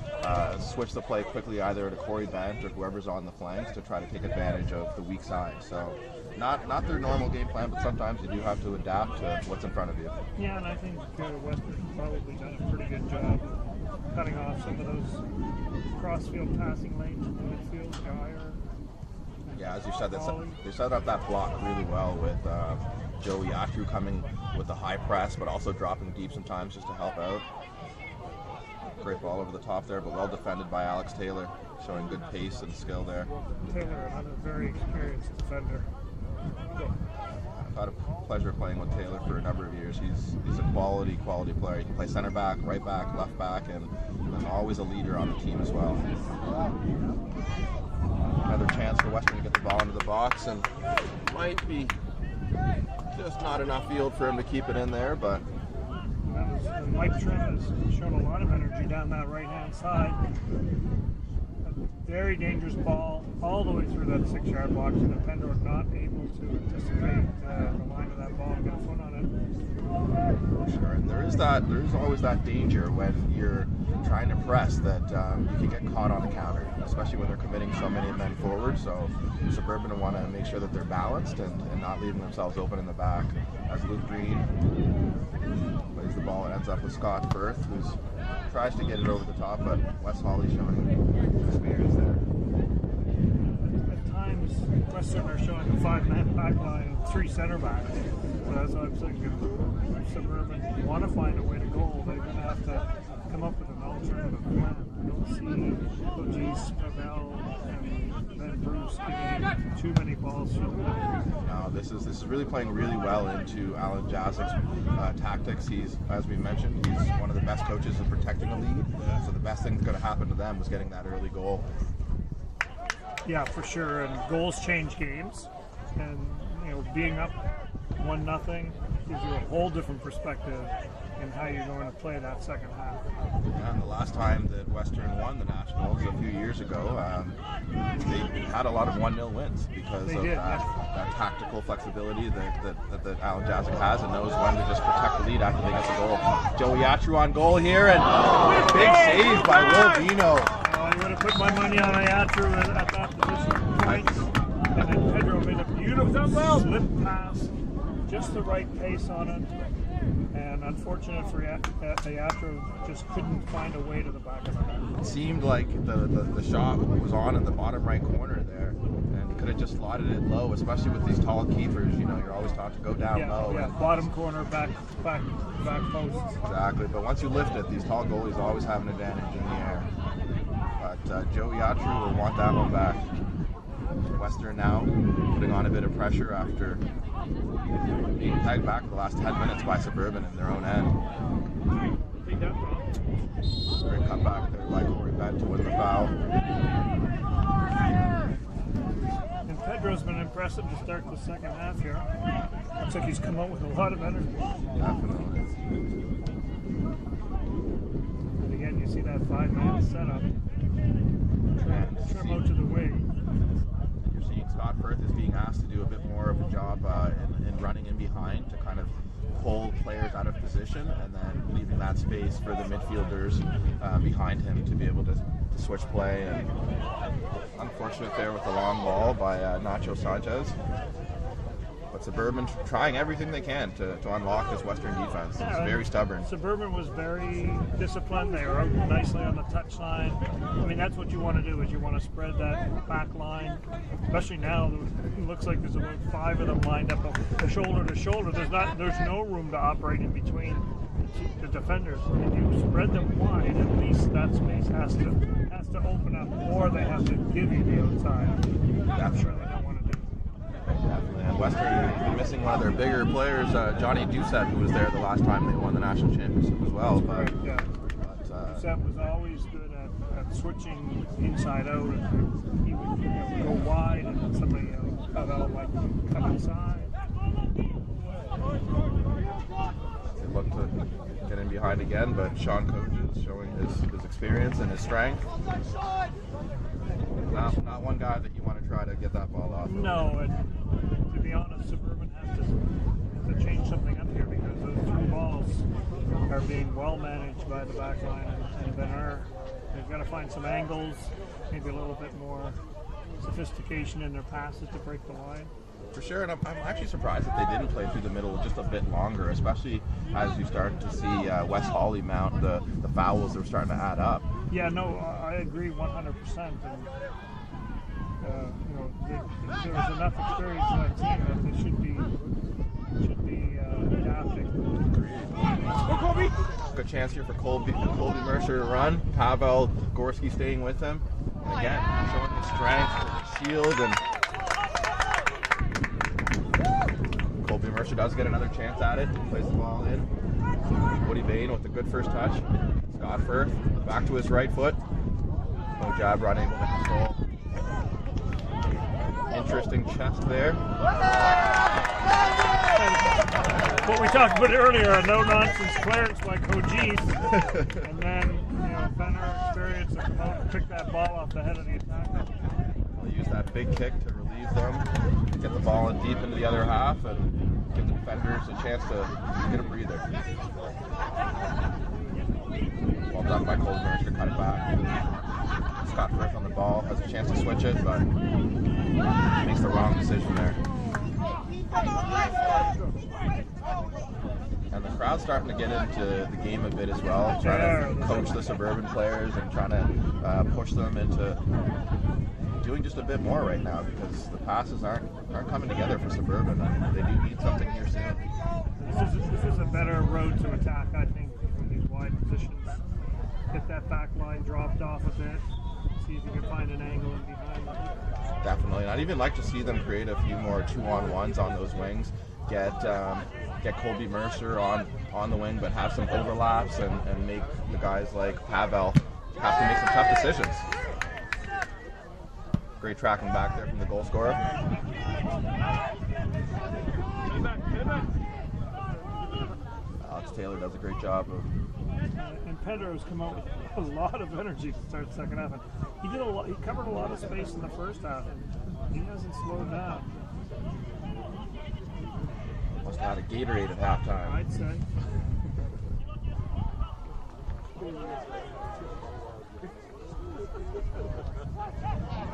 switch the play quickly either to Corey Bent or whoever's on the flanks to try to take advantage of the weak side. So not their normal game plan, but sometimes you do have to adapt to what's in front of you. Yeah, and I think Western's probably done a pretty good job of cutting off some of those cross-field passing lanes in the midfield. Geyer. Yeah, as you said, they set up that block really well with Joey Atru coming with the high press, but also dropping deep sometimes just to help out. Great ball over the top there, but well defended by Alex Taylor, showing good pace and skill there. Taylor, another very experienced defender. I've had a pleasure playing with Taylor for a number of years. He's a quality player. He can play center back, right back, left back, and always a leader on the team as well. Another chance for Western to get the ball into the box, and might be just not enough field for him to keep it in there, but Mike Trim has shown a lot of energy down that right-hand side. A very dangerous ball all the way through that 6-yard box, and the defender was not able to anticipate the line of that ball and get a foot on it. Sure, and there is always that danger when you're trying to press that you can get caught on the counter, especially when they're committing so many men forward. So Suburban will want to make sure that they're balanced and not leaving themselves open in the back. As Luke Green plays the ball, it ends up with Scott Firth, who tries to get it over the top, but Wes Hawley showing experience there. At times, Western are showing a 5-man back line and 3 center backs. So that's what I'm saying. If Suburban want to find a way to goal, they're going to have to come up with an alternative plan. I don't see Kojis, Pavel, and Ben Bruce giving too many balls through the middle. No, this is really playing really well into Alan Jasik's tactics. He's, as we mentioned, he's one of the best coaches at protecting a lead. So the best thing that's going to happen to them was getting that early goal. Yeah, for sure. And goals change games, and being up 1-0 gives you a whole different perspective in how you're going to play that second half. Yeah, and the last time that Western won the Nationals a few years ago, they had a lot of 1-0 wins because of that tactical flexibility that Alan Jasik has, and knows when to just protect the lead after they get the goal. Joey Atru on goal here, and big save by Will Dino. I would have put my money on Atru at that position points, and then Pedro made a beautiful slip pass, just the right pace on it. And unfortunate for Atru, just couldn't find a way to the back of the net. It seemed like the shot was on in the bottom right corner there, and he could have just slotted it low, especially with these tall keepers. You're always taught to go down low. Yeah, bottom corner, back post. Exactly, but once you lift it, these tall goalies always have an advantage in the air. But Joey Atru will want that one back. Western now putting on a bit of pressure after being tagged back the last 10 minutes by Suburban in their own end. Great cutback there by Corey Bent to win the foul. And Pedro's been impressive to start the second half here. Looks like he's come out with a lot of energy. Definitely. And again, you see that 5-man setup. Trim out to the wing. Scott Firth is being asked to do a bit more of a job in running in behind to kind of pull players out of position, and then leaving that space for the midfielders behind him to be able to switch play. And unfortunate there with the long ball by Nacho Sanchez. But Suburban trying everything they can to unlock this Western defense. It's very stubborn. Suburban was very disciplined. They were out nicely on the touchline. I mean, that's what you want to do, is you want to spread that back line. Especially now, it looks like there's about 5 of them lined up shoulder to shoulder. There's no room to operate in between the defenders. If you spread them wide, at least that space has to open up, or they have to give you the outside. I'm sure they don't want to do. Definitely. And Western missing one of their bigger players, Johnny Doucette, who was there the last time they won the national championship as well. But, Yeah. Doucette was always good at switching inside out. He would go wide, and then somebody cut out like come inside. They look to get in behind again, but Sean Coach is showing his experience and his strength. Not one guy that you want to try to get that ball off. No, and to be honest, Suburban has to change something up here because those two balls are being well managed by the back line and Benner. They've got to find some angles, maybe a little bit more sophistication in their passes to break the line. For sure, and I'm actually surprised that they didn't play through the middle just a bit longer, especially as you start to see West Hawley mount the fouls that are starting to add up. Yeah, no, I agree 100%. And there was enough experience in that team that they should be adapting. Good chance here for Colby Mercer to run. Pavel Gorski staying with him. And again, showing his strength, shield, and Colby Mercer does get another chance at it. Plays the ball in. Woody Bain with a good first touch. Scott Firth back to his right foot. No jab, unable to control. Interesting chest there. What we talked about earlier, a no-nonsense clearance by Kojis, and then Benner experience to come out and pick that ball off the head of the attacker. They'll use that big kick to relieve them, get the ball in deep into the other half, and give the defenders a chance to get a breather. Well done by Colby Mercer, cut it back. Scott Firth on the ball, has a chance to switch it, but makes the wrong decision there. And the crowd's starting to get into the game a bit as well, trying to coach the Suburban players and trying to push them into doing just a bit more right now because the passes aren't coming together for Suburban, and they do need something here soon. This is a better road to attack, I think, in these wide positions. Get that back line dropped off a bit, see if you can find an angle in behind them. Definitely, and I'd even like to see them create a few more 2-on-1s on those wings. Get Colby Mercer on the wing, but have some overlaps and make the guys like Pavel have to make some tough decisions. Great tracking back there from the goal scorer. Alex Taylor does a great job of. And Pedro's come out with a lot of energy to start the second half. And he covered a lot of space in the first half, and he hasn't slowed down. Must have had a Gatorade at halftime. I'd say.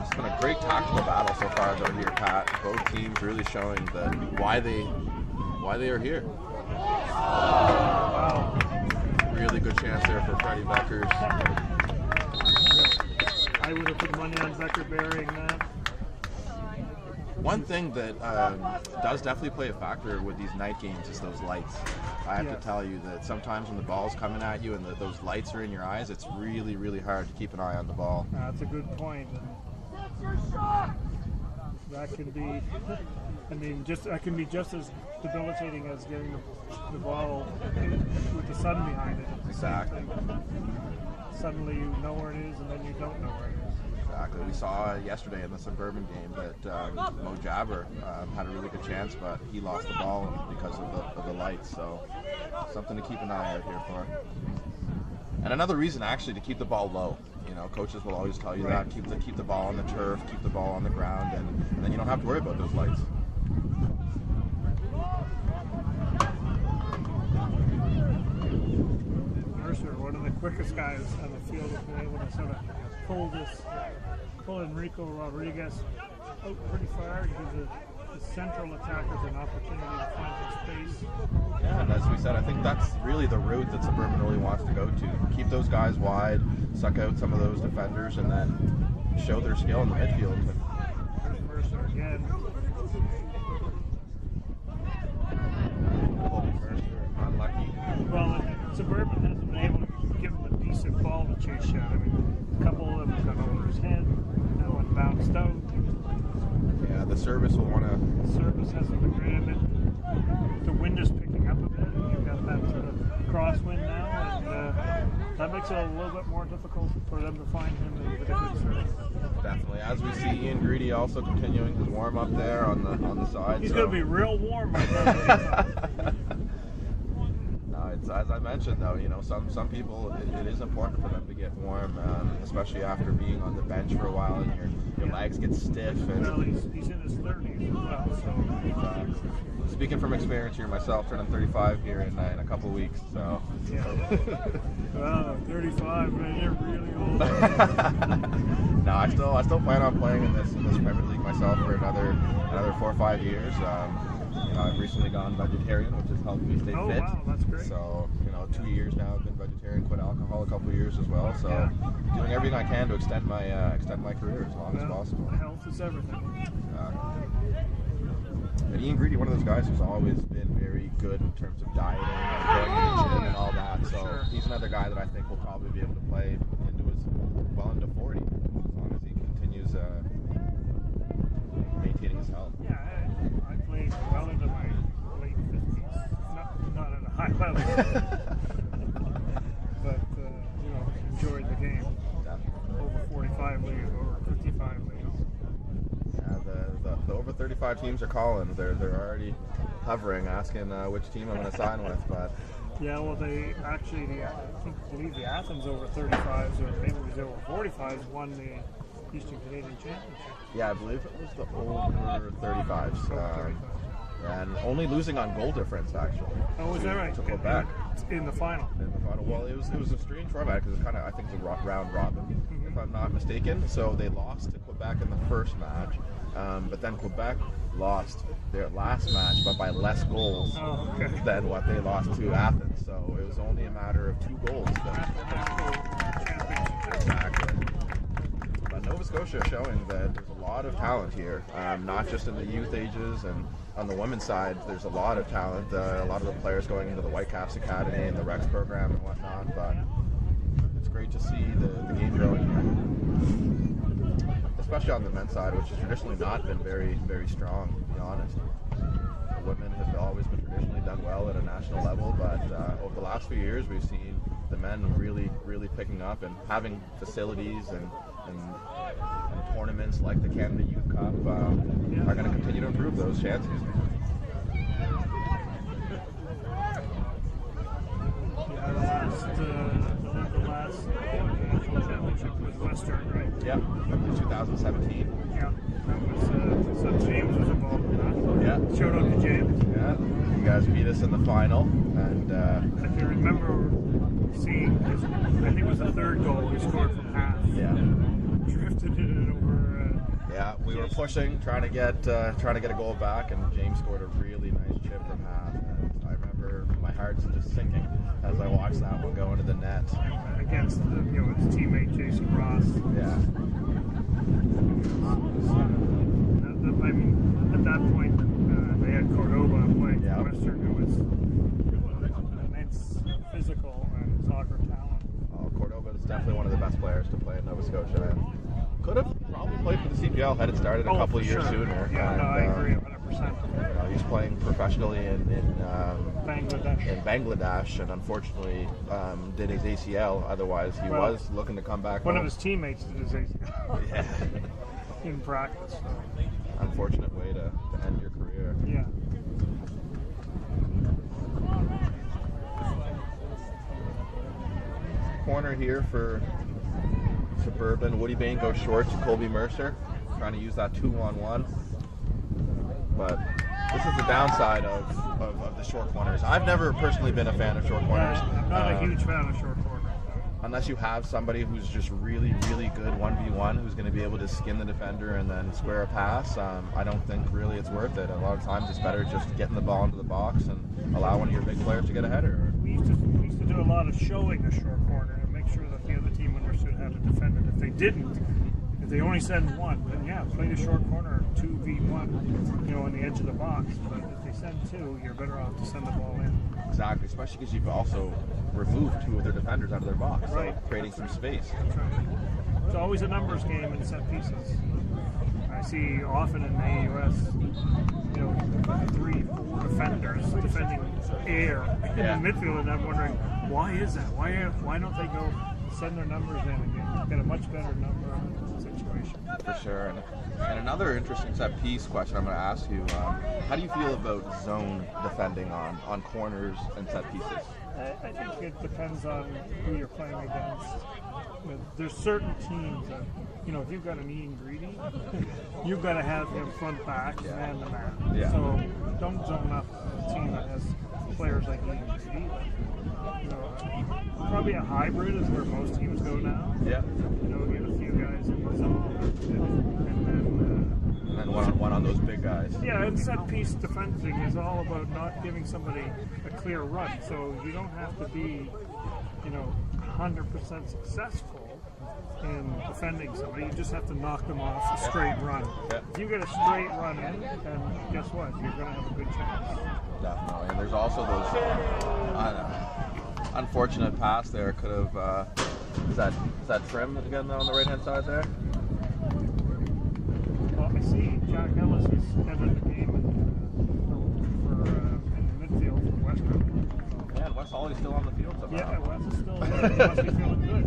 It's been a great tactical battle so far out here, Pat. Both teams really showing why they are here. Wow. Really good chance there for Freddie Beckers. I would have put money on Becker burying that. One thing that does definitely play a factor with these night games is those lights. I have to tell you that sometimes when the ball's coming at you and those lights are in your eyes, it's really, really hard to keep an eye on the ball. That's a good point. That can be, that can be just as debilitating as getting the ball with the sun behind it. Exactly. Suddenly you know where it is, and then you don't know where it is. Exactly. We saw yesterday in the Suburban game that Mo Jabber had a really good chance, but he lost the ball because of the lights. So something to keep an eye out here for. And another reason actually to keep the ball low. You know, coaches will always tell you that keep the ball on the turf, keep the ball on the ground, and then you don't have to worry about those lights. Mercer, one of the quickest guys on the field, has been able to sort of pull Enrico Rodriguez out pretty far and give the central attackers an opportunity to find some space. Yeah, and as we said, I think that's really the route that Suburban really wants to go to. Keep those guys wide, suck out some of those defenders, and then show their skill in the midfield. There's Mercer again. Mercer, unlucky. Well, Suburban hasn't been able to give him a decent ball to chase shot. I mean, a couple of them got over his head, that one bounced out. Yeah, the service will want to surface hasn't been great. The wind is picking up a bit. You've got that sort of crosswind now, and that makes it a little bit more difficult for them to find him with a good surface. Definitely. As we see Ian Greedy also continuing his warm up there on the side. He's going to be real warm right now. It's, as I mentioned, though, you know, some people, it is important for them to get warm, especially after being on the bench for a while and your legs get stiff. And well, he's in his 30s as well, so. Speaking from experience here myself, turning 35 here in a couple of weeks, so. Yeah. Well, 35, man, you're really old. No, I still plan on playing in this Premier League myself for another 4 or 5 years. You know, I've recently gone vegetarian, which has helped me stay fit. Oh, wow, that's great. So, you know, 2 years now I've been vegetarian, quit alcohol a couple of years as well. So, doing everything I can to extend my career as long as possible. Health is everything. And Ian Greedy, one of those guys who's always been very good in terms of dieting and going to the gym and all that. So he's another guy that I think will probably be able to play into 40, as long as he continues maintaining his health. Yeah, I played well into my late 50s. Not at a high level, but you know, enjoyed the game. Definitely. Over 45 leagues, over 55 leagues. The over 35 teams are calling. They're already hovering, asking which team I'm going to sign with. But yeah, well, they actually, I believe the Athens over 35s or maybe it was over 45s won the Eastern Canadian Championship. yeah, I believe it was the over 35s. And only losing on goal difference actually. Oh, is that right? To Quebec in the final. in the final. Well, it was a strange format because it's kind of, I think, it's a round robin, if I'm not mistaken. So they lost to Quebec in the first match, but then Quebec lost their last match, but by less goals than what they lost to Athens. So it was only a matter of 2 goals. Exactly. But Nova Scotia showing that there's a lot of talent here, not just in the youth ages, and on the women's side, there's a lot of talent. A lot of the players going into the Whitecaps Academy and the Rex program and whatnot. But it's great to see the game growing here, especially on the men's side, which has traditionally not been very, very strong, to be honest. The women have always been traditionally done well at a national level, but over the last few years, we've seen the men really, really picking up and having facilities and tournaments like the Canada Youth Cup are going to continue to improve those chances. Yeah, the last national championship was Western, right? Yeah, 2017. Yeah, that was, so James was involved in that. Yeah. Shout out to James. Yeah, you guys beat us in the final, and I can remember seeing his, I think it was the third goal he scored from half. yeah. Drifted it over. Yeah, we were pushing, trying to get a goal back, and James scored a really nice chip from half. And I remember my heart's just sinking as I watched that one go into the net. Against his teammate Jason Ross. Yeah. I mean, at that point, they had Cordoba playing Yeah. Western, who was immense physical and soccer talent. Oh, Cordoba is definitely one of the best players to play in Nova Scotia. And could have probably played for the CPL had it started a couple of years sooner. Yeah, and, no, I agree 100%. He's playing professionally in Bangladesh, and unfortunately did his ACL. Otherwise, he was looking to come back one home. of his teammates did his ACL Yeah. in practice. So. Unfortunate way to end your career. Yeah. Corner here for Suburban. Woody Bain goes short to Colby Mercer, trying to use that 2-on-1. But this is the downside of the short corners. I've never personally been a fan of short corners. I'm not a huge fan of short corners. Unless you have somebody who's just really, really good 1v1, who's going to be able to skin the defender and then square a pass, I don't think really it's worth it. A lot of times it's better just getting the ball into the box and allow one of your big players to get a header. We used to do a lot of showing a short corner and make sure that the other team understood how to defend it. If they didn't, if they only send one, then yeah, play the short corner 2v1, on the edge of the box. But if they send 2, you're better off to send the ball in. Exactly, especially because you've also removed 2 of their defenders out of their box, right? So creating some space. That's right. It's always a numbers game in set pieces. I see often in the AUS, 3-4 defenders defending air in the midfield, and I'm wondering, why is that? Why don't they go send their numbers in and get a much better number situation? For sure. And another interesting set piece question I'm going to ask you, how do you feel about zone defending on corners and set pieces? I think it depends on who you're playing against. There's certain teams that, if you've got an Ian Greedy, you've got to have him front back, man to man. Yeah. So don't zone up a team that has players like Ian Greedy. Probably a hybrid is where most teams go now. Yeah. Get a few guys in the zone, And then one on those big guys. yeah, and set piece defending is all about not giving somebody a clear run. So you don't have to be, 100% successful in defending somebody. You just have to knock them off a straight run. Yeah. If you get a straight run in, then guess what? You're going to have a good chance. Definitely. And there's also those unfortunate pass there. Could have. Is that Trim again there on the right hand side there? Well, I see Jack Ellis has entered the game in the midfield for Western. Yeah, and Wes Hawley's still on the field somehow. Yeah, Wes is still there. He must be feeling good.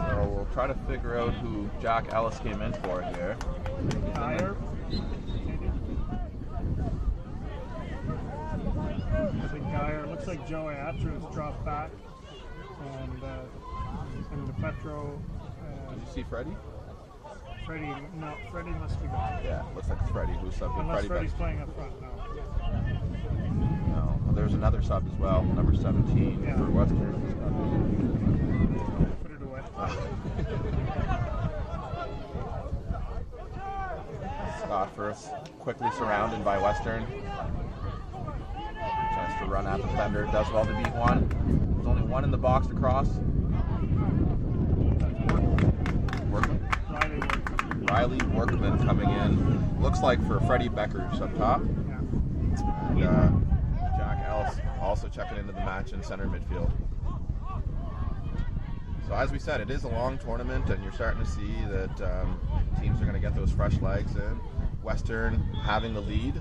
So we'll try to figure out who Jack Ellis came in for here. Higher. I think Geyer. Looks like Joey Atcher has dropped back. And the Petro. Did you see Freddie? Freddie must be gone. Yeah, looks like it's Freddie who's subbed. Unless Freddie's playing up front, no. No, well, there's another sub as well, number 17 Yeah. for Western. Put it away. Scott first, quickly surrounded by Western. Chance to run at the defender, does well to beat one. There's only one in the box to cross. Workman? Riley Workman coming in. Looks like for Freddie Beckers up top. And Jack Ellis also checking into the match in center midfield. So as we said, it is a long tournament, and you're starting to see that teams are going to get those fresh legs in. Western, having the lead,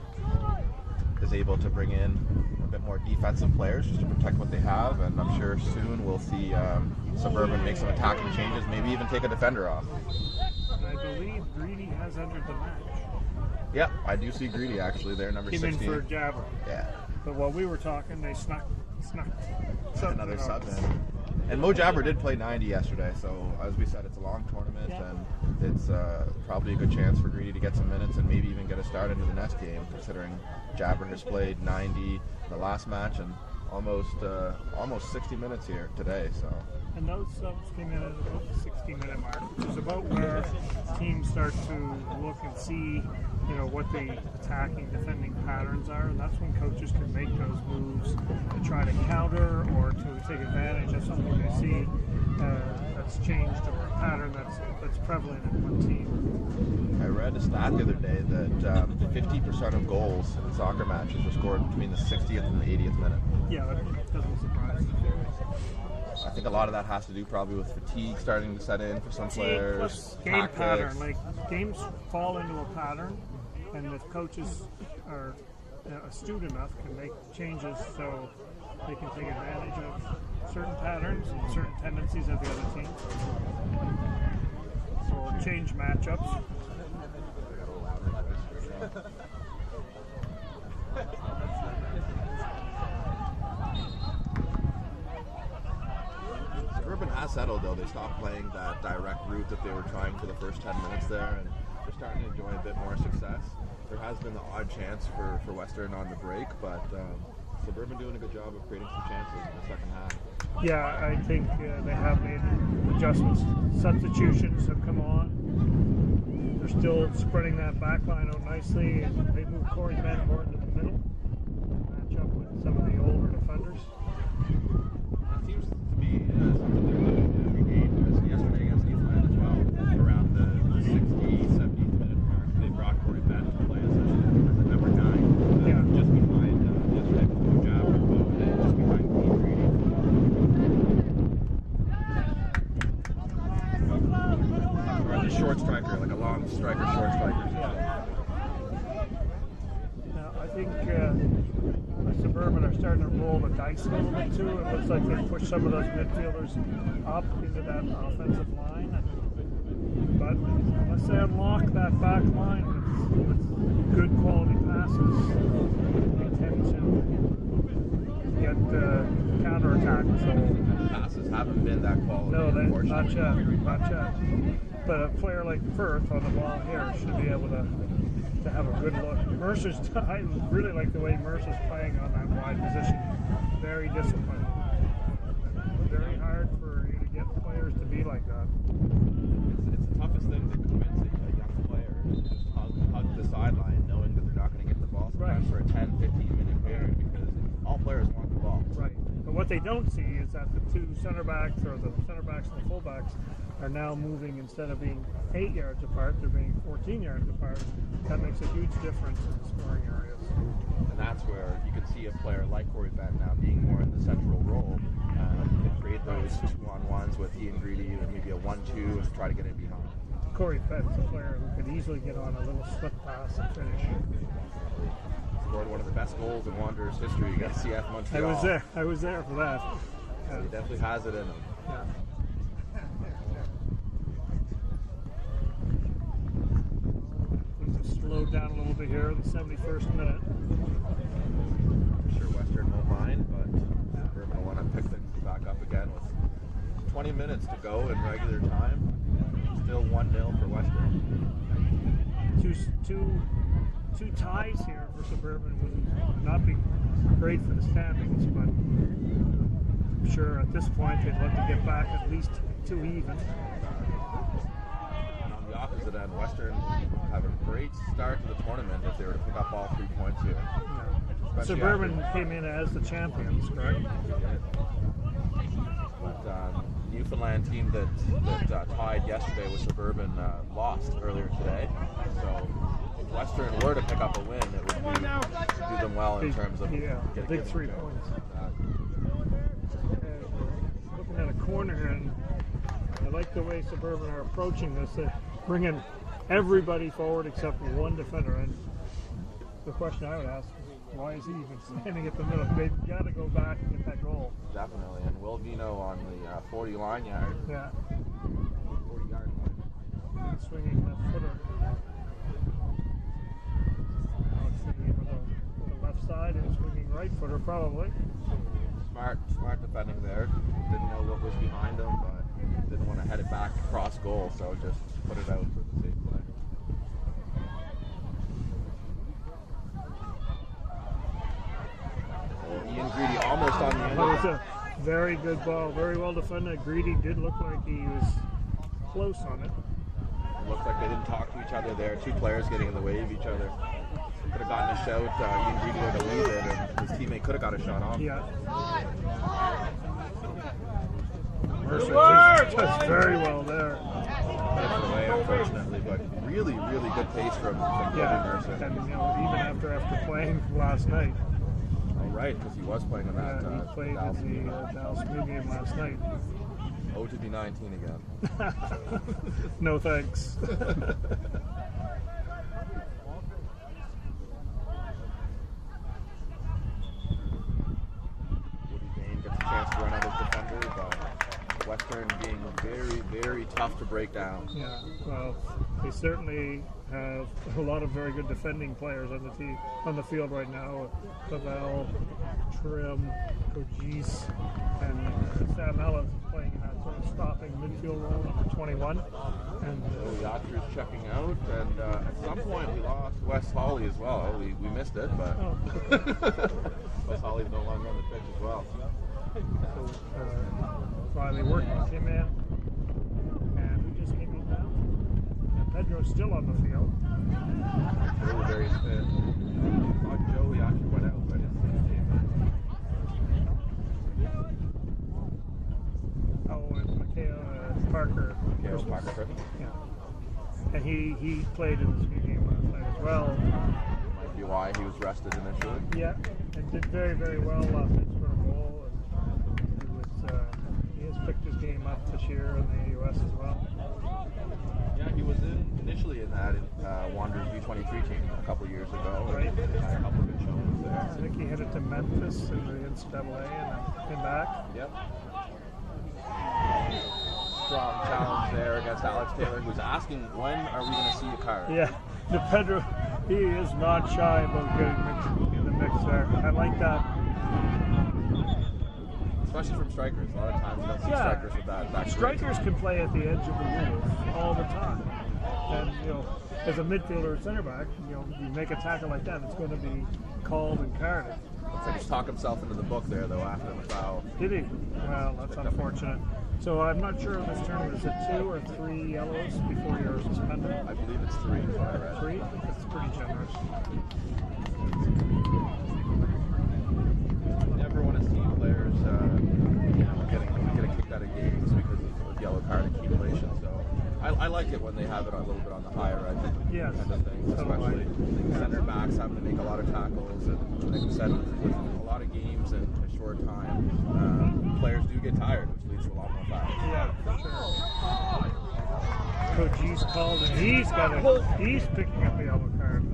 is able to bring in a bit more defensive players just to protect what they have, and I'm sure soon we'll see Suburban make some attacking changes, maybe even take a defender off. I believe Greedy has entered the match. Yeah, I do see Greedy actually there, number Came 16. in for Jabber. Yeah. But while we were talking, they snuck Another sub in. in. And Mo Jabber did play 90 yesterday, so as we said, it's a long tournament, and it's probably a good chance for Greedy to get some minutes and maybe even get a start into the next game, considering Jabber has played 90 in the last match and almost 60 minutes here today. So. And those subs came in at about the 60-minute mark, which is about where teams start to look and see, what the attacking, defending patterns are, and that's when coaches can make those moves to try to counter or to take advantage of something they see that's changed or a pattern that's prevalent in one team. I read a stat the other day that 50% of goals in soccer matches are scored between the 60th and the 80th minute. Yeah, that doesn't surprise me. I think a lot of that has to do probably with fatigue starting to set in for some players. Plus game tactics. pattern, like games fall into a pattern, and if coaches are astute enough, can make changes so they can take advantage of certain patterns and certain tendencies of the other team. Or change matchups. Suburban has settled though. They stopped playing that direct route that they were trying for the first 10 minutes there, and they're starting to enjoy a bit more success. There has been the odd chance for Western on the break, but Suburban doing a good job of creating some chances in the second half. Yeah, I think they have made adjustments. Substitutions have come on. They're still spreading that back line out nicely, and they move Corey Bennett more into the middle, match up with some of the older defenders. It seems to be something they're doing every game. As yesterday against Newfoundland as well, around the 60, 70th minute mark, they brought Corey Bennett to play as a number 9, just behind yesterday with Mo Jabber, just behind Ian Greedy. Or a short striker, like a long striker, short Suburban are starting to roll the dice a little bit too. It looks like they pushed some of those midfielders up into that offensive line. But unless they unlock that back line with good quality passes, they tend to get counterattacked. So Passes haven't been that quality. no, they not unfortunately. yet, not yet. But a player like Firth on the ball here should be able to have a good look. I really like the way Mercer's playing on that wide position. Very disciplined. Very hard for you to get players to be like that. It's the toughest thing to convince a young player to just hug the sideline knowing that they're not going to get the ball sometimes for a 10, 15-minute period because all players want the ball. Right. But what they don't see is that the two center backs or the center backs and the full backs are now moving, instead of being 8 yards apart, they're being 14 yards apart. That makes a huge difference in the scoring areas. And that's where you can see a player like Corey Benn now being more in the central role. Can create those 2-on-1s with Ian Greedy and maybe a 1-2 and try to get in behind. Corey Benn's a player who could easily get on a little slip pass and finish. Scored one of the best goals in Wanderers history against CF Montreal. I was there for that. So he definitely has it in him. Yeah. Things have slowed down a little bit here in the 71st minute. I'm sure Western won't mind, but Suburban will want to pick things back up again with 20 minutes to go in regular time. Still 1-0 for Western. Two ties here for Suburban would not be great for the standings, but I'm sure at this point they'd like to get back at least 2 even. And on the opposite end, Western have a great start to the tournament if they were to pick up all 3 points here. Yeah. Suburban came in as the champions, correct? But Newfoundland team that tied yesterday with Suburban lost earlier today. So if Western were to pick up a win, it would do them well in terms of big 3 points. Looking at a corner, and I like the way Suburban are approaching this. They're bringing everybody forward except one defender. And the question I would ask is, why is he even standing at the middle? They've got to go back and get that goal. Definitely. And Will Vino on the 40 line yard. Yeah. 40 yard line. Swinging left footer. Now it's swinging with the left side and swinging right footer probably. Smart defending there. Didn't know what was behind him, but didn't want to head it back across goal, so just put it out for the safe play. Ian Greedy almost on the end. That was a very good ball, very well defended. Greedy did look like he was close on it. It looked like they didn't talk to each other there. 2 players getting in the way of each other. Could have gotten a shout. Ian Greedy there to lead it, and his teammate could have got a shot off. Yeah. Mercer just very well there. That's the way, unfortunately, but really, really good pace from Mercer. And even after playing last night. Oh, right, because he was playing on that. He played in the Dallas Medium last night. Oh, to be 19 again. No thanks. Chance to run out of defenders, but Western being very, very tough to break down. Yeah, well, they certainly have a lot of very good defending players on the team, on the field right now. Pavel, Trim, Kojis, and Sam Ellis playing in that sort of stopping midfield role, number 21. And Yacher's checking out, and at some point we lost Wes Hawley as well. We missed it, but Wes Hawley's no longer on the pitch as well. So finally working him in, and who just came in now? And Pedro's still on the field. Very fit. I thought Joey actually went out, but I didn't see his name. Oh, and Mikhail Parker. Mikhail Parker. Yeah, and he played in this game last night as well. Might be why he was rested initially. Yeah, and did very, very well last night for a goal. He has picked his game up this year in the AUS as well. Yeah, he was initially in that Wanderers U23 team a couple of years ago. Right. Had a couple of good showings there. I think he headed to Memphis Memphis in the NCAA and came back. Yep. Strong challenge there against Alex Taylor, who's asking, when are we going to see a card? Yeah, Pedro, he is not shy about getting in the mix there. I like that. Especially from strikers. A lot of times you don't see strikers with that. Strikers can play at the edge of the rules all the time. And, you know, as a midfielder or center back, you know, you make a tackle like that, it's going to be called and carded. Looks like he's talked himself into the book there, though, after the foul. Did he? Well, that's unfortunate. So I'm not sure if this tournament is it 2 or 3 yellows before you're suspended. I believe it's 3. Is what I read. 3? That's pretty generous. You never want to see players, you know, getting kicked out of games because of yellow card accumulation. So I like it when they have it a little bit on the higher end Yes. kind of thing, especially center backs having to make a lot of tackles, and like you said, with a lot of games in a short time, players do get tired, which leads to a lot more fouls. Yeah, for sure. Coach G's called and he's picking up the yellow card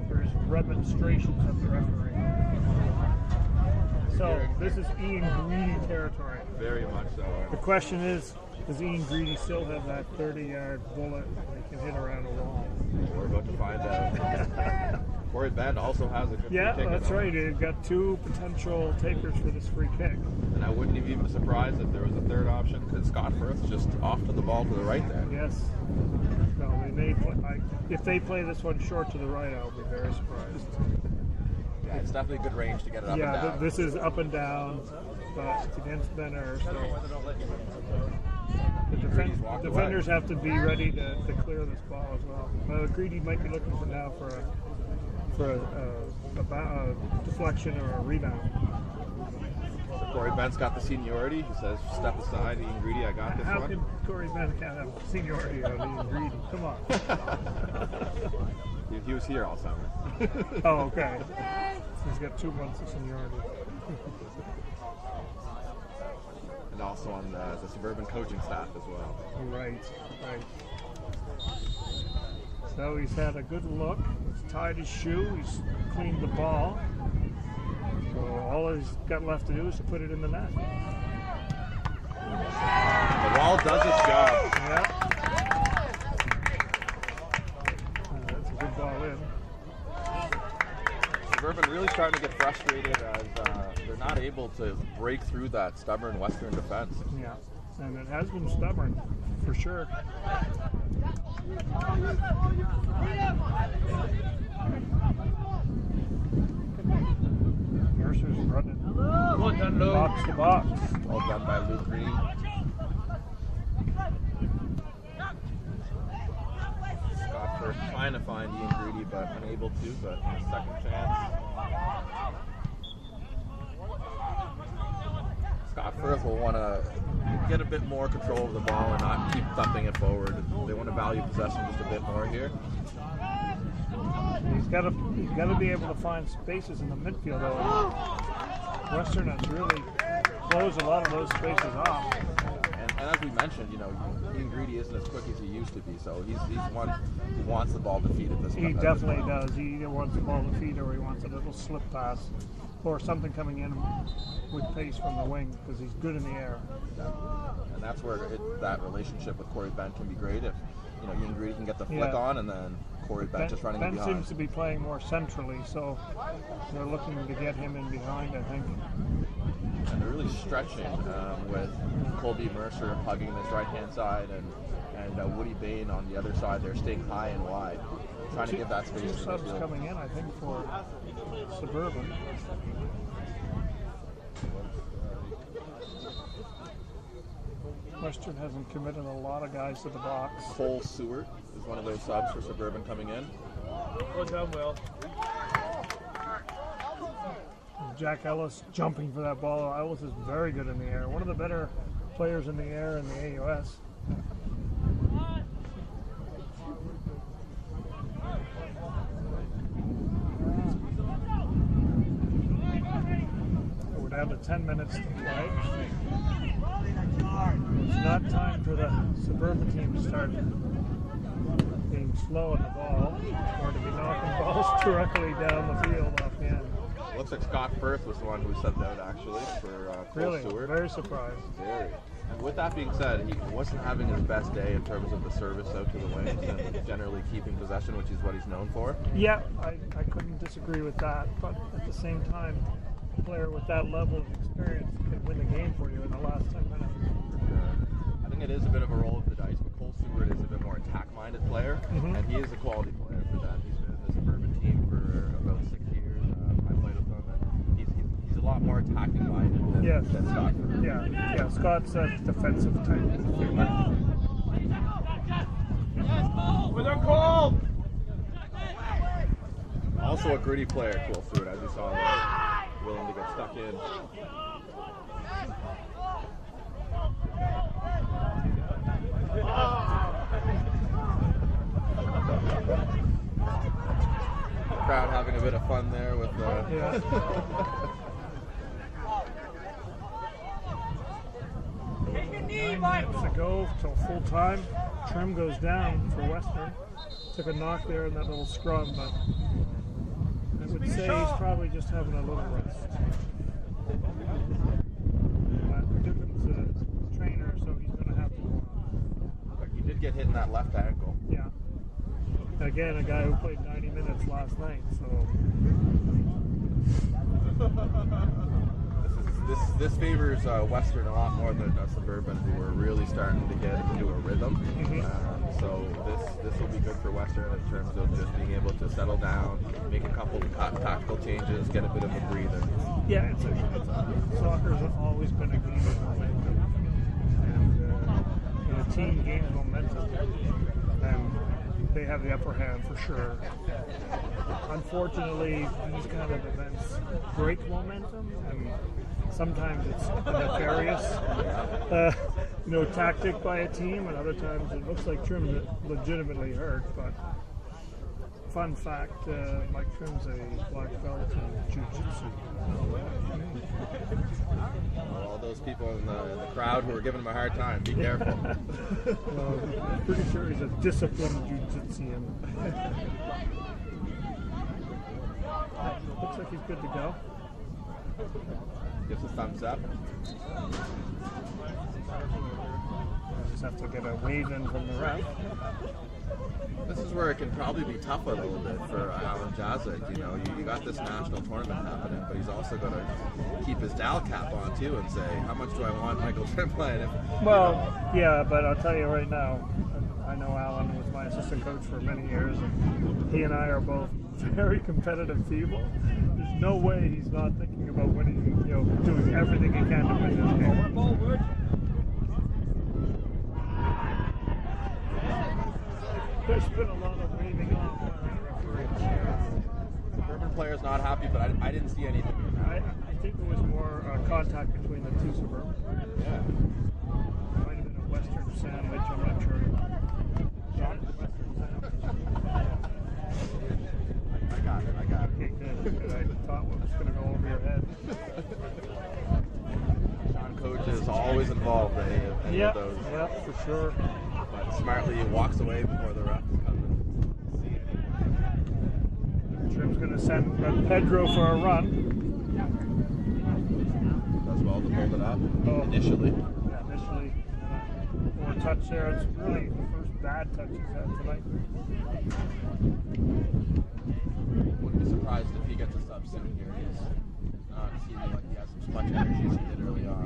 for his remonstrations of the referee. So this is Ian Greedy territory. Very much so. The question is, does Ian Greedy still have that 30-yard bullet that he can hit around a wall? We're about to find out. Corey Bend also has a good free kick. That's right. They've got 2 potential takers for this free kick. And I wouldn't have even been surprised if there was a third option, because Scott Firth's just off to the ball to the right there. Yes. No, they may play, if they play this one short to the right, I'll be very surprised. Yeah, it's definitely good range to get it up and down. Yeah, this is up and down, but it's against Ben Ayre, so the defenders have to be ready to clear this ball as well. Greedy might be looking for now for a deflection or a rebound. So Corey Bent's got the seniority. He says, step aside, Ian Greedy, I got this How one. can Corey Bent can't have seniority on Ian Greedy? Come on. He was here all summer. Oh, okay. He's got 2 months of seniority. And also on the Suburban coaching staff as well. Right. So he's had a good look. He's tied his shoe. He's cleaned the ball. So all he's got left to do is to put it in the net. The wall does its job. Yeah. That's a good ball in. Suburban really starting to get frustrated as they're not able to break through that stubborn Western defense. Yeah. And it has been stubborn, for sure. Mercer's running box to box. All done by Luke Green. Scott Firth trying to find Ian Greedy, but unable to, but a second chance. Scott Firth will want to get a bit more control of the ball and not keep thumping it forward. They want to value possession just a bit more here. He's got to be able to find spaces in the midfield. Though Western has really closed a lot of those spaces off. And as we mentioned, you know, Ian Greedy isn't as quick as he used to be, so he's one who wants the ball to feed at this point. He definitely does. He either wants the ball to feed or he wants a little slip pass or something coming in with pace from the wing because he's good in the air. And that's where that relationship with Corey Bent can be great if, you know, Ian Greedy can get the flick on and then Corey Bent just running in behind. Bent seems to be playing more centrally, so they're looking to get him in behind, I think. And they're really stretching with Colby Mercer hugging this right-hand side and Woody Bain on the other side. They're staying high and wide, trying to give that space. 2 subs coming in, I think, for Suburban. Western hasn't committed a lot of guys to the box. Cole Seward is one of those subs for Suburban coming in. Well done, Will. Jack Ellis jumping for that ball. Ellis is very good in the air. One of the better players in the air in the AUS. We're down to 10 minutes to play. It's not time for the Suburban team to start being slow on the ball or to be knocking balls directly down the field off the end. Looks like Scott Firth was the one who subbed out actually for Cole Really, Stewart. very surprised. Very. And with that being said, he wasn't having his best day in terms of the service out to the wings and generally keeping possession, which is what he's known for. Yeah, I couldn't disagree with that, but at the same time, a player with that level of experience can win the game for you in the last 10 minutes. For sure. I think it is a bit of a roll of the dice, but Cole Stewart is a bit more attack-minded player, and he is a quality player for that. He's been in the Suburban team for about 6 years. I played with him, and he's a lot more attacking-minded than Scott. Yeah, Scott's a defensive type. Also a gritty player, Cole Stewart, as you saw there, willing to get stuck in. Crowd having a bit of fun there with the... 9 minutes to go till full time. Trim goes down for Western. Took a knock there in that little scrum, but I would say he's probably just having a little rest. Dickin's a trainer, so he's going to have to go on. But he did get hit in that left ankle. Yeah. Again, a guy who played 90 minutes last night, so... This favors Western a lot more than Suburban, who are really starting to get into a rhythm. So this will be good for Western in terms of just being able to settle down, make a couple of tactical changes, get a bit of a breather. Yeah, soccer's always been a game of momentum, and when a team gains momentum, then they have the upper hand for sure. Unfortunately, these kind of events break momentum, and sometimes it's a nefarious, tactic by a team, and other times it looks like Trim's legitimately hurt. But fun fact, Mike Trim's a black belt in jiu-jitsu. All those people in the crowd who are giving him a hard time, be careful. Well, I'm pretty sure he's a disciplined jiu-jitsuan. Looks like he's good to go. Gives a thumbs up. Just have to get a wave in from the ref. This is where it can probably be tough a little bit for Alan Jazik. You got this national tournament happening, but he's also going to keep his Dal cap on too and say, how much do I want Michael Trim playing? Yeah, but I'll tell you right now, I know Alan was my assistant coach for many years, and he and I are both very competitive people. There's no way he's not thinking about winning, doing everything he can to win this game. There's been a lot of waving off by referees. Suburban players not happy, but I didn't see anything. I think there was more contact between the two Suburban players. Yeah. It might have been a Western sandwich, I'm not sure. John? I got it. Okay, good. I thought what was going to go over your head. John Coach is always involved in any of those. Yeah, for sure. But smartly he walks away before the ref comes in. Trim's going to send Pedro for a run. Does well to hold it up initially. Yeah, initially. Or touch there. It's really the first bad touch he's had tonight. Wouldn't be surprised if he gets a sub soon here. He's not seeming like he has as much energy as he did early on.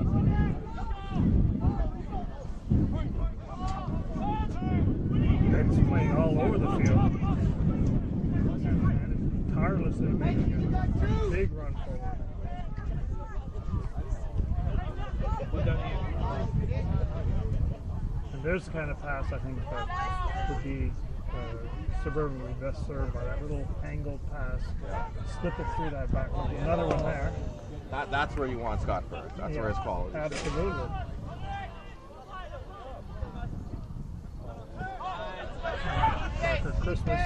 He's playing all over the field. And tirelessly making a big run forward. And there's the kind of pass I think that would be Suburban would be best served by that little angled pass. Slip it through that back. Another one there. That's where you want Scott Firth. That's where his quality is. Absolutely. For Christmas.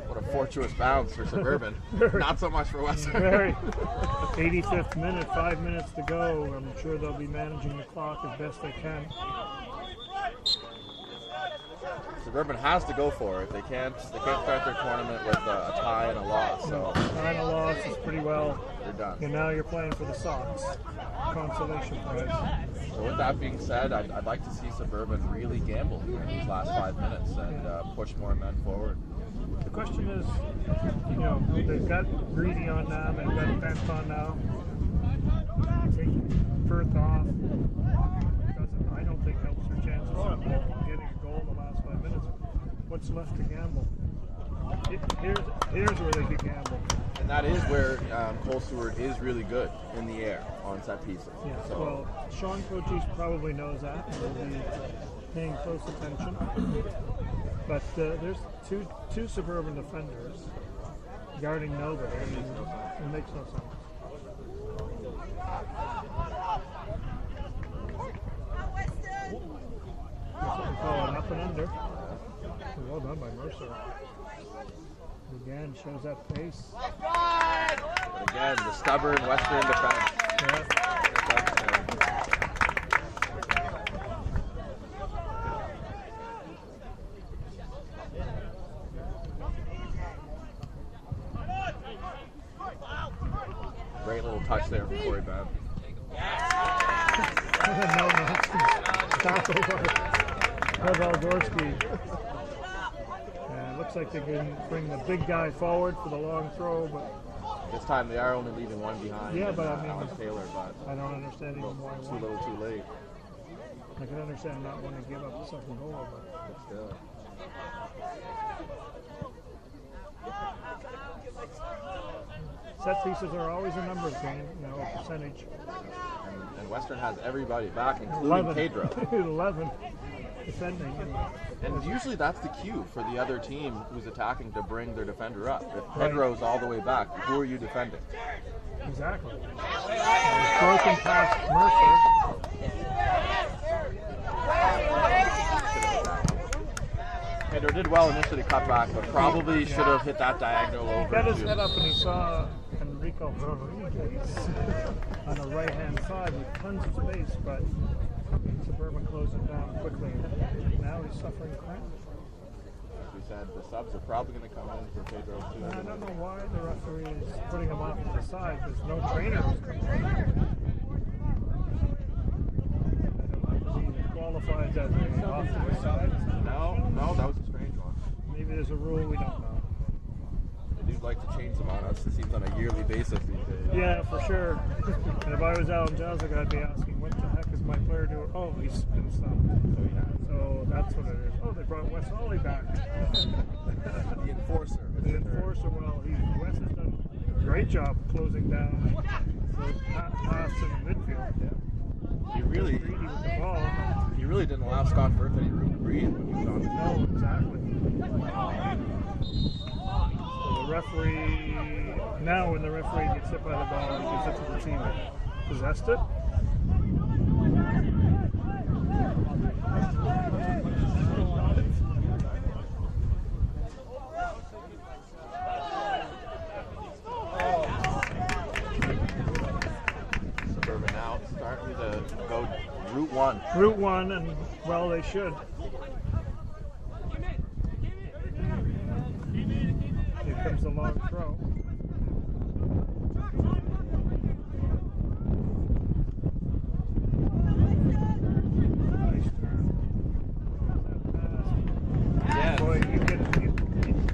What a fortuitous bounce for Suburban. Not so much for Western. Very. 85th minute, 5 minutes to go. I'm sure they'll be managing the clock as best they can. Suburban has to go for it. They can't start their tournament with a tie and a loss. So tie and a loss is pretty well. They're done. And now you're playing for the Sox. Consolation prize. So with that being said, I'd like to see Suburban really gamble in these last 5 minutes and push more men forward. The question is, you know, they've got Greedy on now, they've got Bent on now. Take Firth off. I don't think helps their chances of getting a goal in the last 5 minutes. What's left to gamble? Here's where they could gamble. And that is where Cole Stewart is really good in the air on set pieces. Yeah, So well, Sean Cochise probably knows that and will be paying close attention. But there's two Suburban defenders guarding nobody. I mean, it makes no sense. That's what we call an up and under. Well done by Mercer. Again, shows that pace. but again, the stubborn Western defense. Yeah. Great little touch there from Corey Bebb. No tackle by Gorski. Looks like they can bring the big guy forward for the long throw, but This time they are only leaving one behind. Yeah, but I mean, Alex Taylor, but I don't understand even why. too little, too late. I can understand not wanting to give up the second goal, but Still. set pieces are always a numbers game, you know, a percentage. And Western has everybody back, including Pedro. 11 defending. And usually that's the cue for the other team who's attacking to bring their defender up. If Pedro's all the way back, who are you defending? Exactly. Broken past Mercer. Pedro did well initially cut back, but probably should have hit that diagonal He over. got his head up and he saw Enrico Rodriguez on the right-hand side with tons of space, but Suburban closed it down quickly. Now he's suffering cramps. As we said, the subs are probably going to come in for Pedro too. I don't know why the referee is putting him off to the side. There's no trainer who's coming in. I don't know if he qualifies as an off to the side. No, that was a strange one. Maybe there's a rule we don't know. They do like to change them on us, it seems, on a yearly basis these days. Yeah, for sure. And if I was Alan Jazek, I'd be asking, what the heck is my player doing? Oh, he's been stopped. So that's what it is. Oh, they brought Wes Ollie back. The enforcer. The enforcer, well, Wes has done a great job closing down those pass in the midfield. Yeah. He really didn't allow Scott Firth any room to breathe when he was on the field. No, exactly. So the referee, now when the referee gets hit by the ball, he gives it to the team that possessed it. Suburban now starting to go Route 1. Route 1, and well, they should. Here comes the long throw. Nice turn. Yeah. Boy,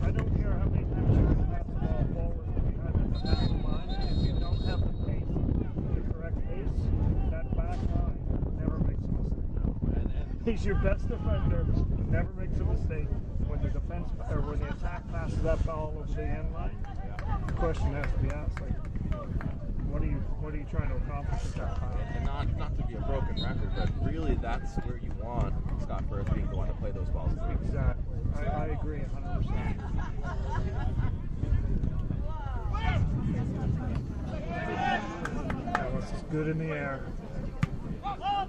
I don't care how many times you can pass the ball forward behind the defensive line. If you don't have the pace, the correct pace, that back line never makes a mistake. He's your best defender, never makes a mistake. When the defense or when the attack passes that ball over the end line, the question has to be asked, like, what are you trying to accomplish with that pass? And not to be a broken record, but really that's where you want Scott Firth being the one to play those balls to. Exactly. I agree 100%. Alice is good in the air. Yeah,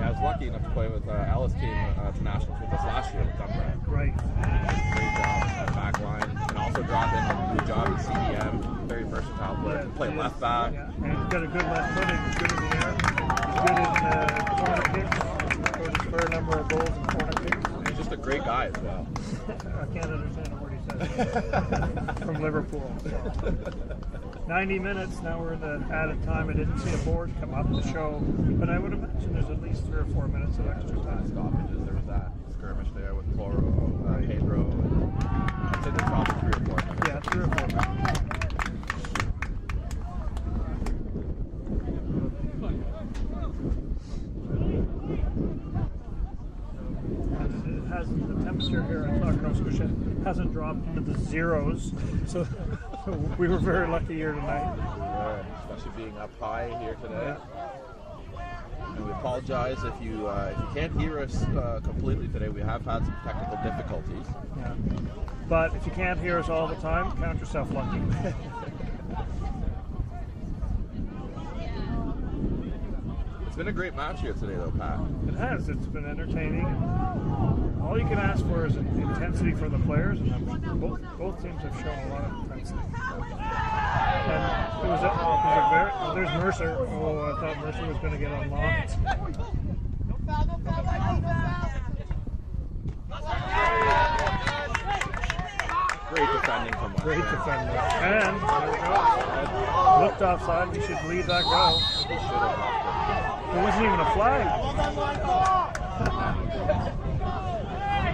I was lucky enough to play with Alice came to nationals with us last year with Dunbar. Right. Great job at back line, and also drop in a good job at CDM. Very versatile player. Can play left back. Yeah. And he's got a good left footing. He's good in the air. He's good in corner kicks. Scored a fair number of goals in corner kicks. great guy as well. I can't understand a word he says. From Liverpool. So. 90 minutes, now we're in the added time. I didn't see a board come up to show, but I would imagine there's at least 3 or 4 minutes of extra time. Stoppages, there was that skirmish there with Cloro, Hadro, and I'd say there's probably 3 or 4 minutes. Yeah, 3 or 4 minutes. The temperature here in Clark, Nova Scotia hasn't dropped into the zeros, so we were very lucky here tonight. Yeah, especially being up high here today. And we apologize if you can't hear us completely today. We have had some technical difficulties. Yeah. But if you can't hear us all the time, count yourself lucky. It's been a great match here today, though, Pat. It has. It's been entertaining. All you can ask for is intensity for the players, and both teams have shown a lot of intensity. And it was a very. There's Mercer. Oh, I thought Mercer was going to get unlocked. Great defending from us. Great defending. And there we go. Looked offside. We should leave that go. We should have left it. There wasn't even a flag.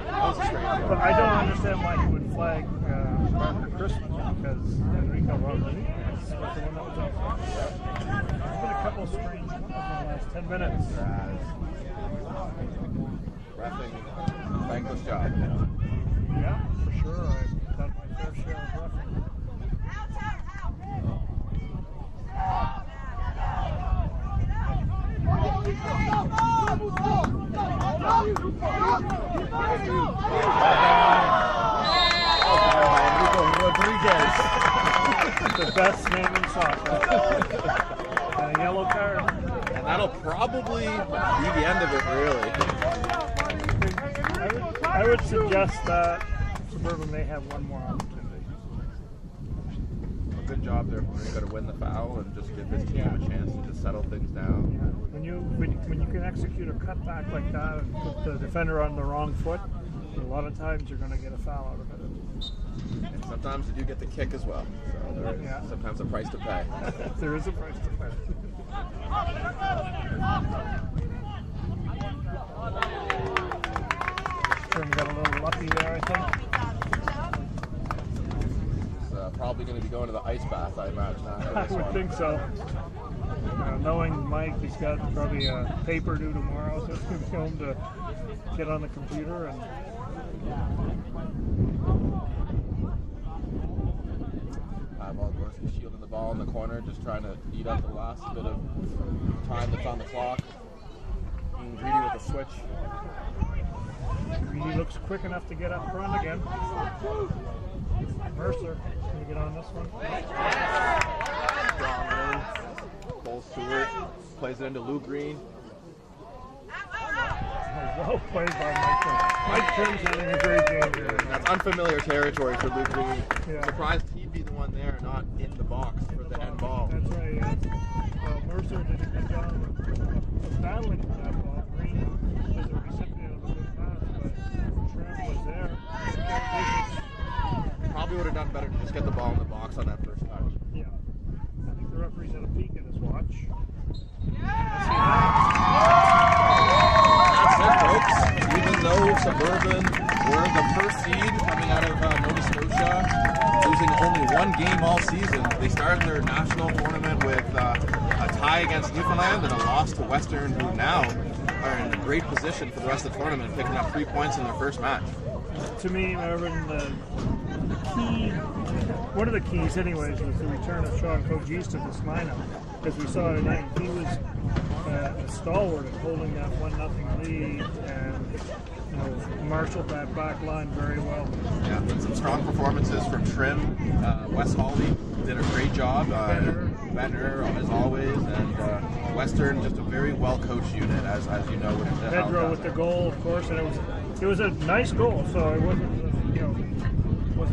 That was a strange one. But I don't understand why he would flag after Christmas, because Enrico Rodriguez was the one that was outside. There's been a couple of strange ones in the last 10 minutes. Reffing, thankless job. Yeah, for sure. I've done my fair share of roughing. Rodriguez. The best name in soccer. And a yellow card. And that'll probably be the end of it, really. I would suggest that Suburban may have one more opportunity. A good job there for Rico to win the foul and just give his team a chance to just settle things down. When you can execute a cutback like that and put the defender on the wrong foot, a lot of times you're going to get a foul out of it. And sometimes you do get the kick as well. So there is sometimes a price to pay. There is a price to pay. Trim got a little lucky there, I think. It's probably going to be going to the ice bath, I imagine. I would think so. Knowing Mike, he's got probably a paper due tomorrow, so he's going to be home to get on the computer and. Gorski shielding the ball in the corner, just trying to eat up the last bit of time that's on the clock. Being greedy with the switch. Greedy looks quick enough to get up front again. Mercer, can we get on this one? Strong Cole Stewart plays it into Lou Green. Well played by Mike Trim. Mike Trim's having a great game here. That's unfamiliar territory for Lou Green. Yeah. Surprised he'd be the one there, not in the box for the end ball. That's right, yeah. Well, Mercer did a good job of battling for that ball. Green was a recipient of a good pass, but Trim was there. Probably would have done better to just get the ball in the box on that first touch. Yeah. I think the referee's had a peek at his watch. That's it, folks. Even though Suburban were the first seed coming out of Nova Scotia, losing only one game all season, they started their national tournament with a tie against Newfoundland and a loss to Western, who now are in a great position for the rest of the tournament, picking up 3 points in their first match. To me, Marvin, the key, one of the keys anyways, was the return of Sean Kogis to this lineup. As we saw tonight, he was a stalwart of holding that 1-0 lead and marshaled that back line very well. Yeah, and some strong performances from Trim. Wes Hawley did a great job. Benner, as always, and Western, just a very well-coached unit, as you know. Pedro with the goal, of course, and it was a nice goal, so it wasn't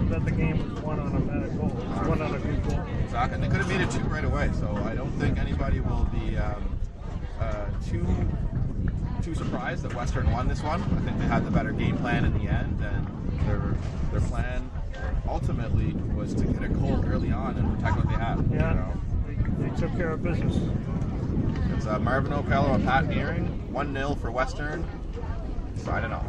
that the game was won on a bad goal. It was won on a good goal. Exactly, and they could have made it 2 right away, so I don't think anybody will be too too surprised that Western won this one. I think they had the better game plan in the end, and their plan ultimately was to get a goal early on and protect what they had. Yeah, You know? they took care of business. It's Marvin O'Pello and Pat Nearing, 1-0 for Western. Signing off.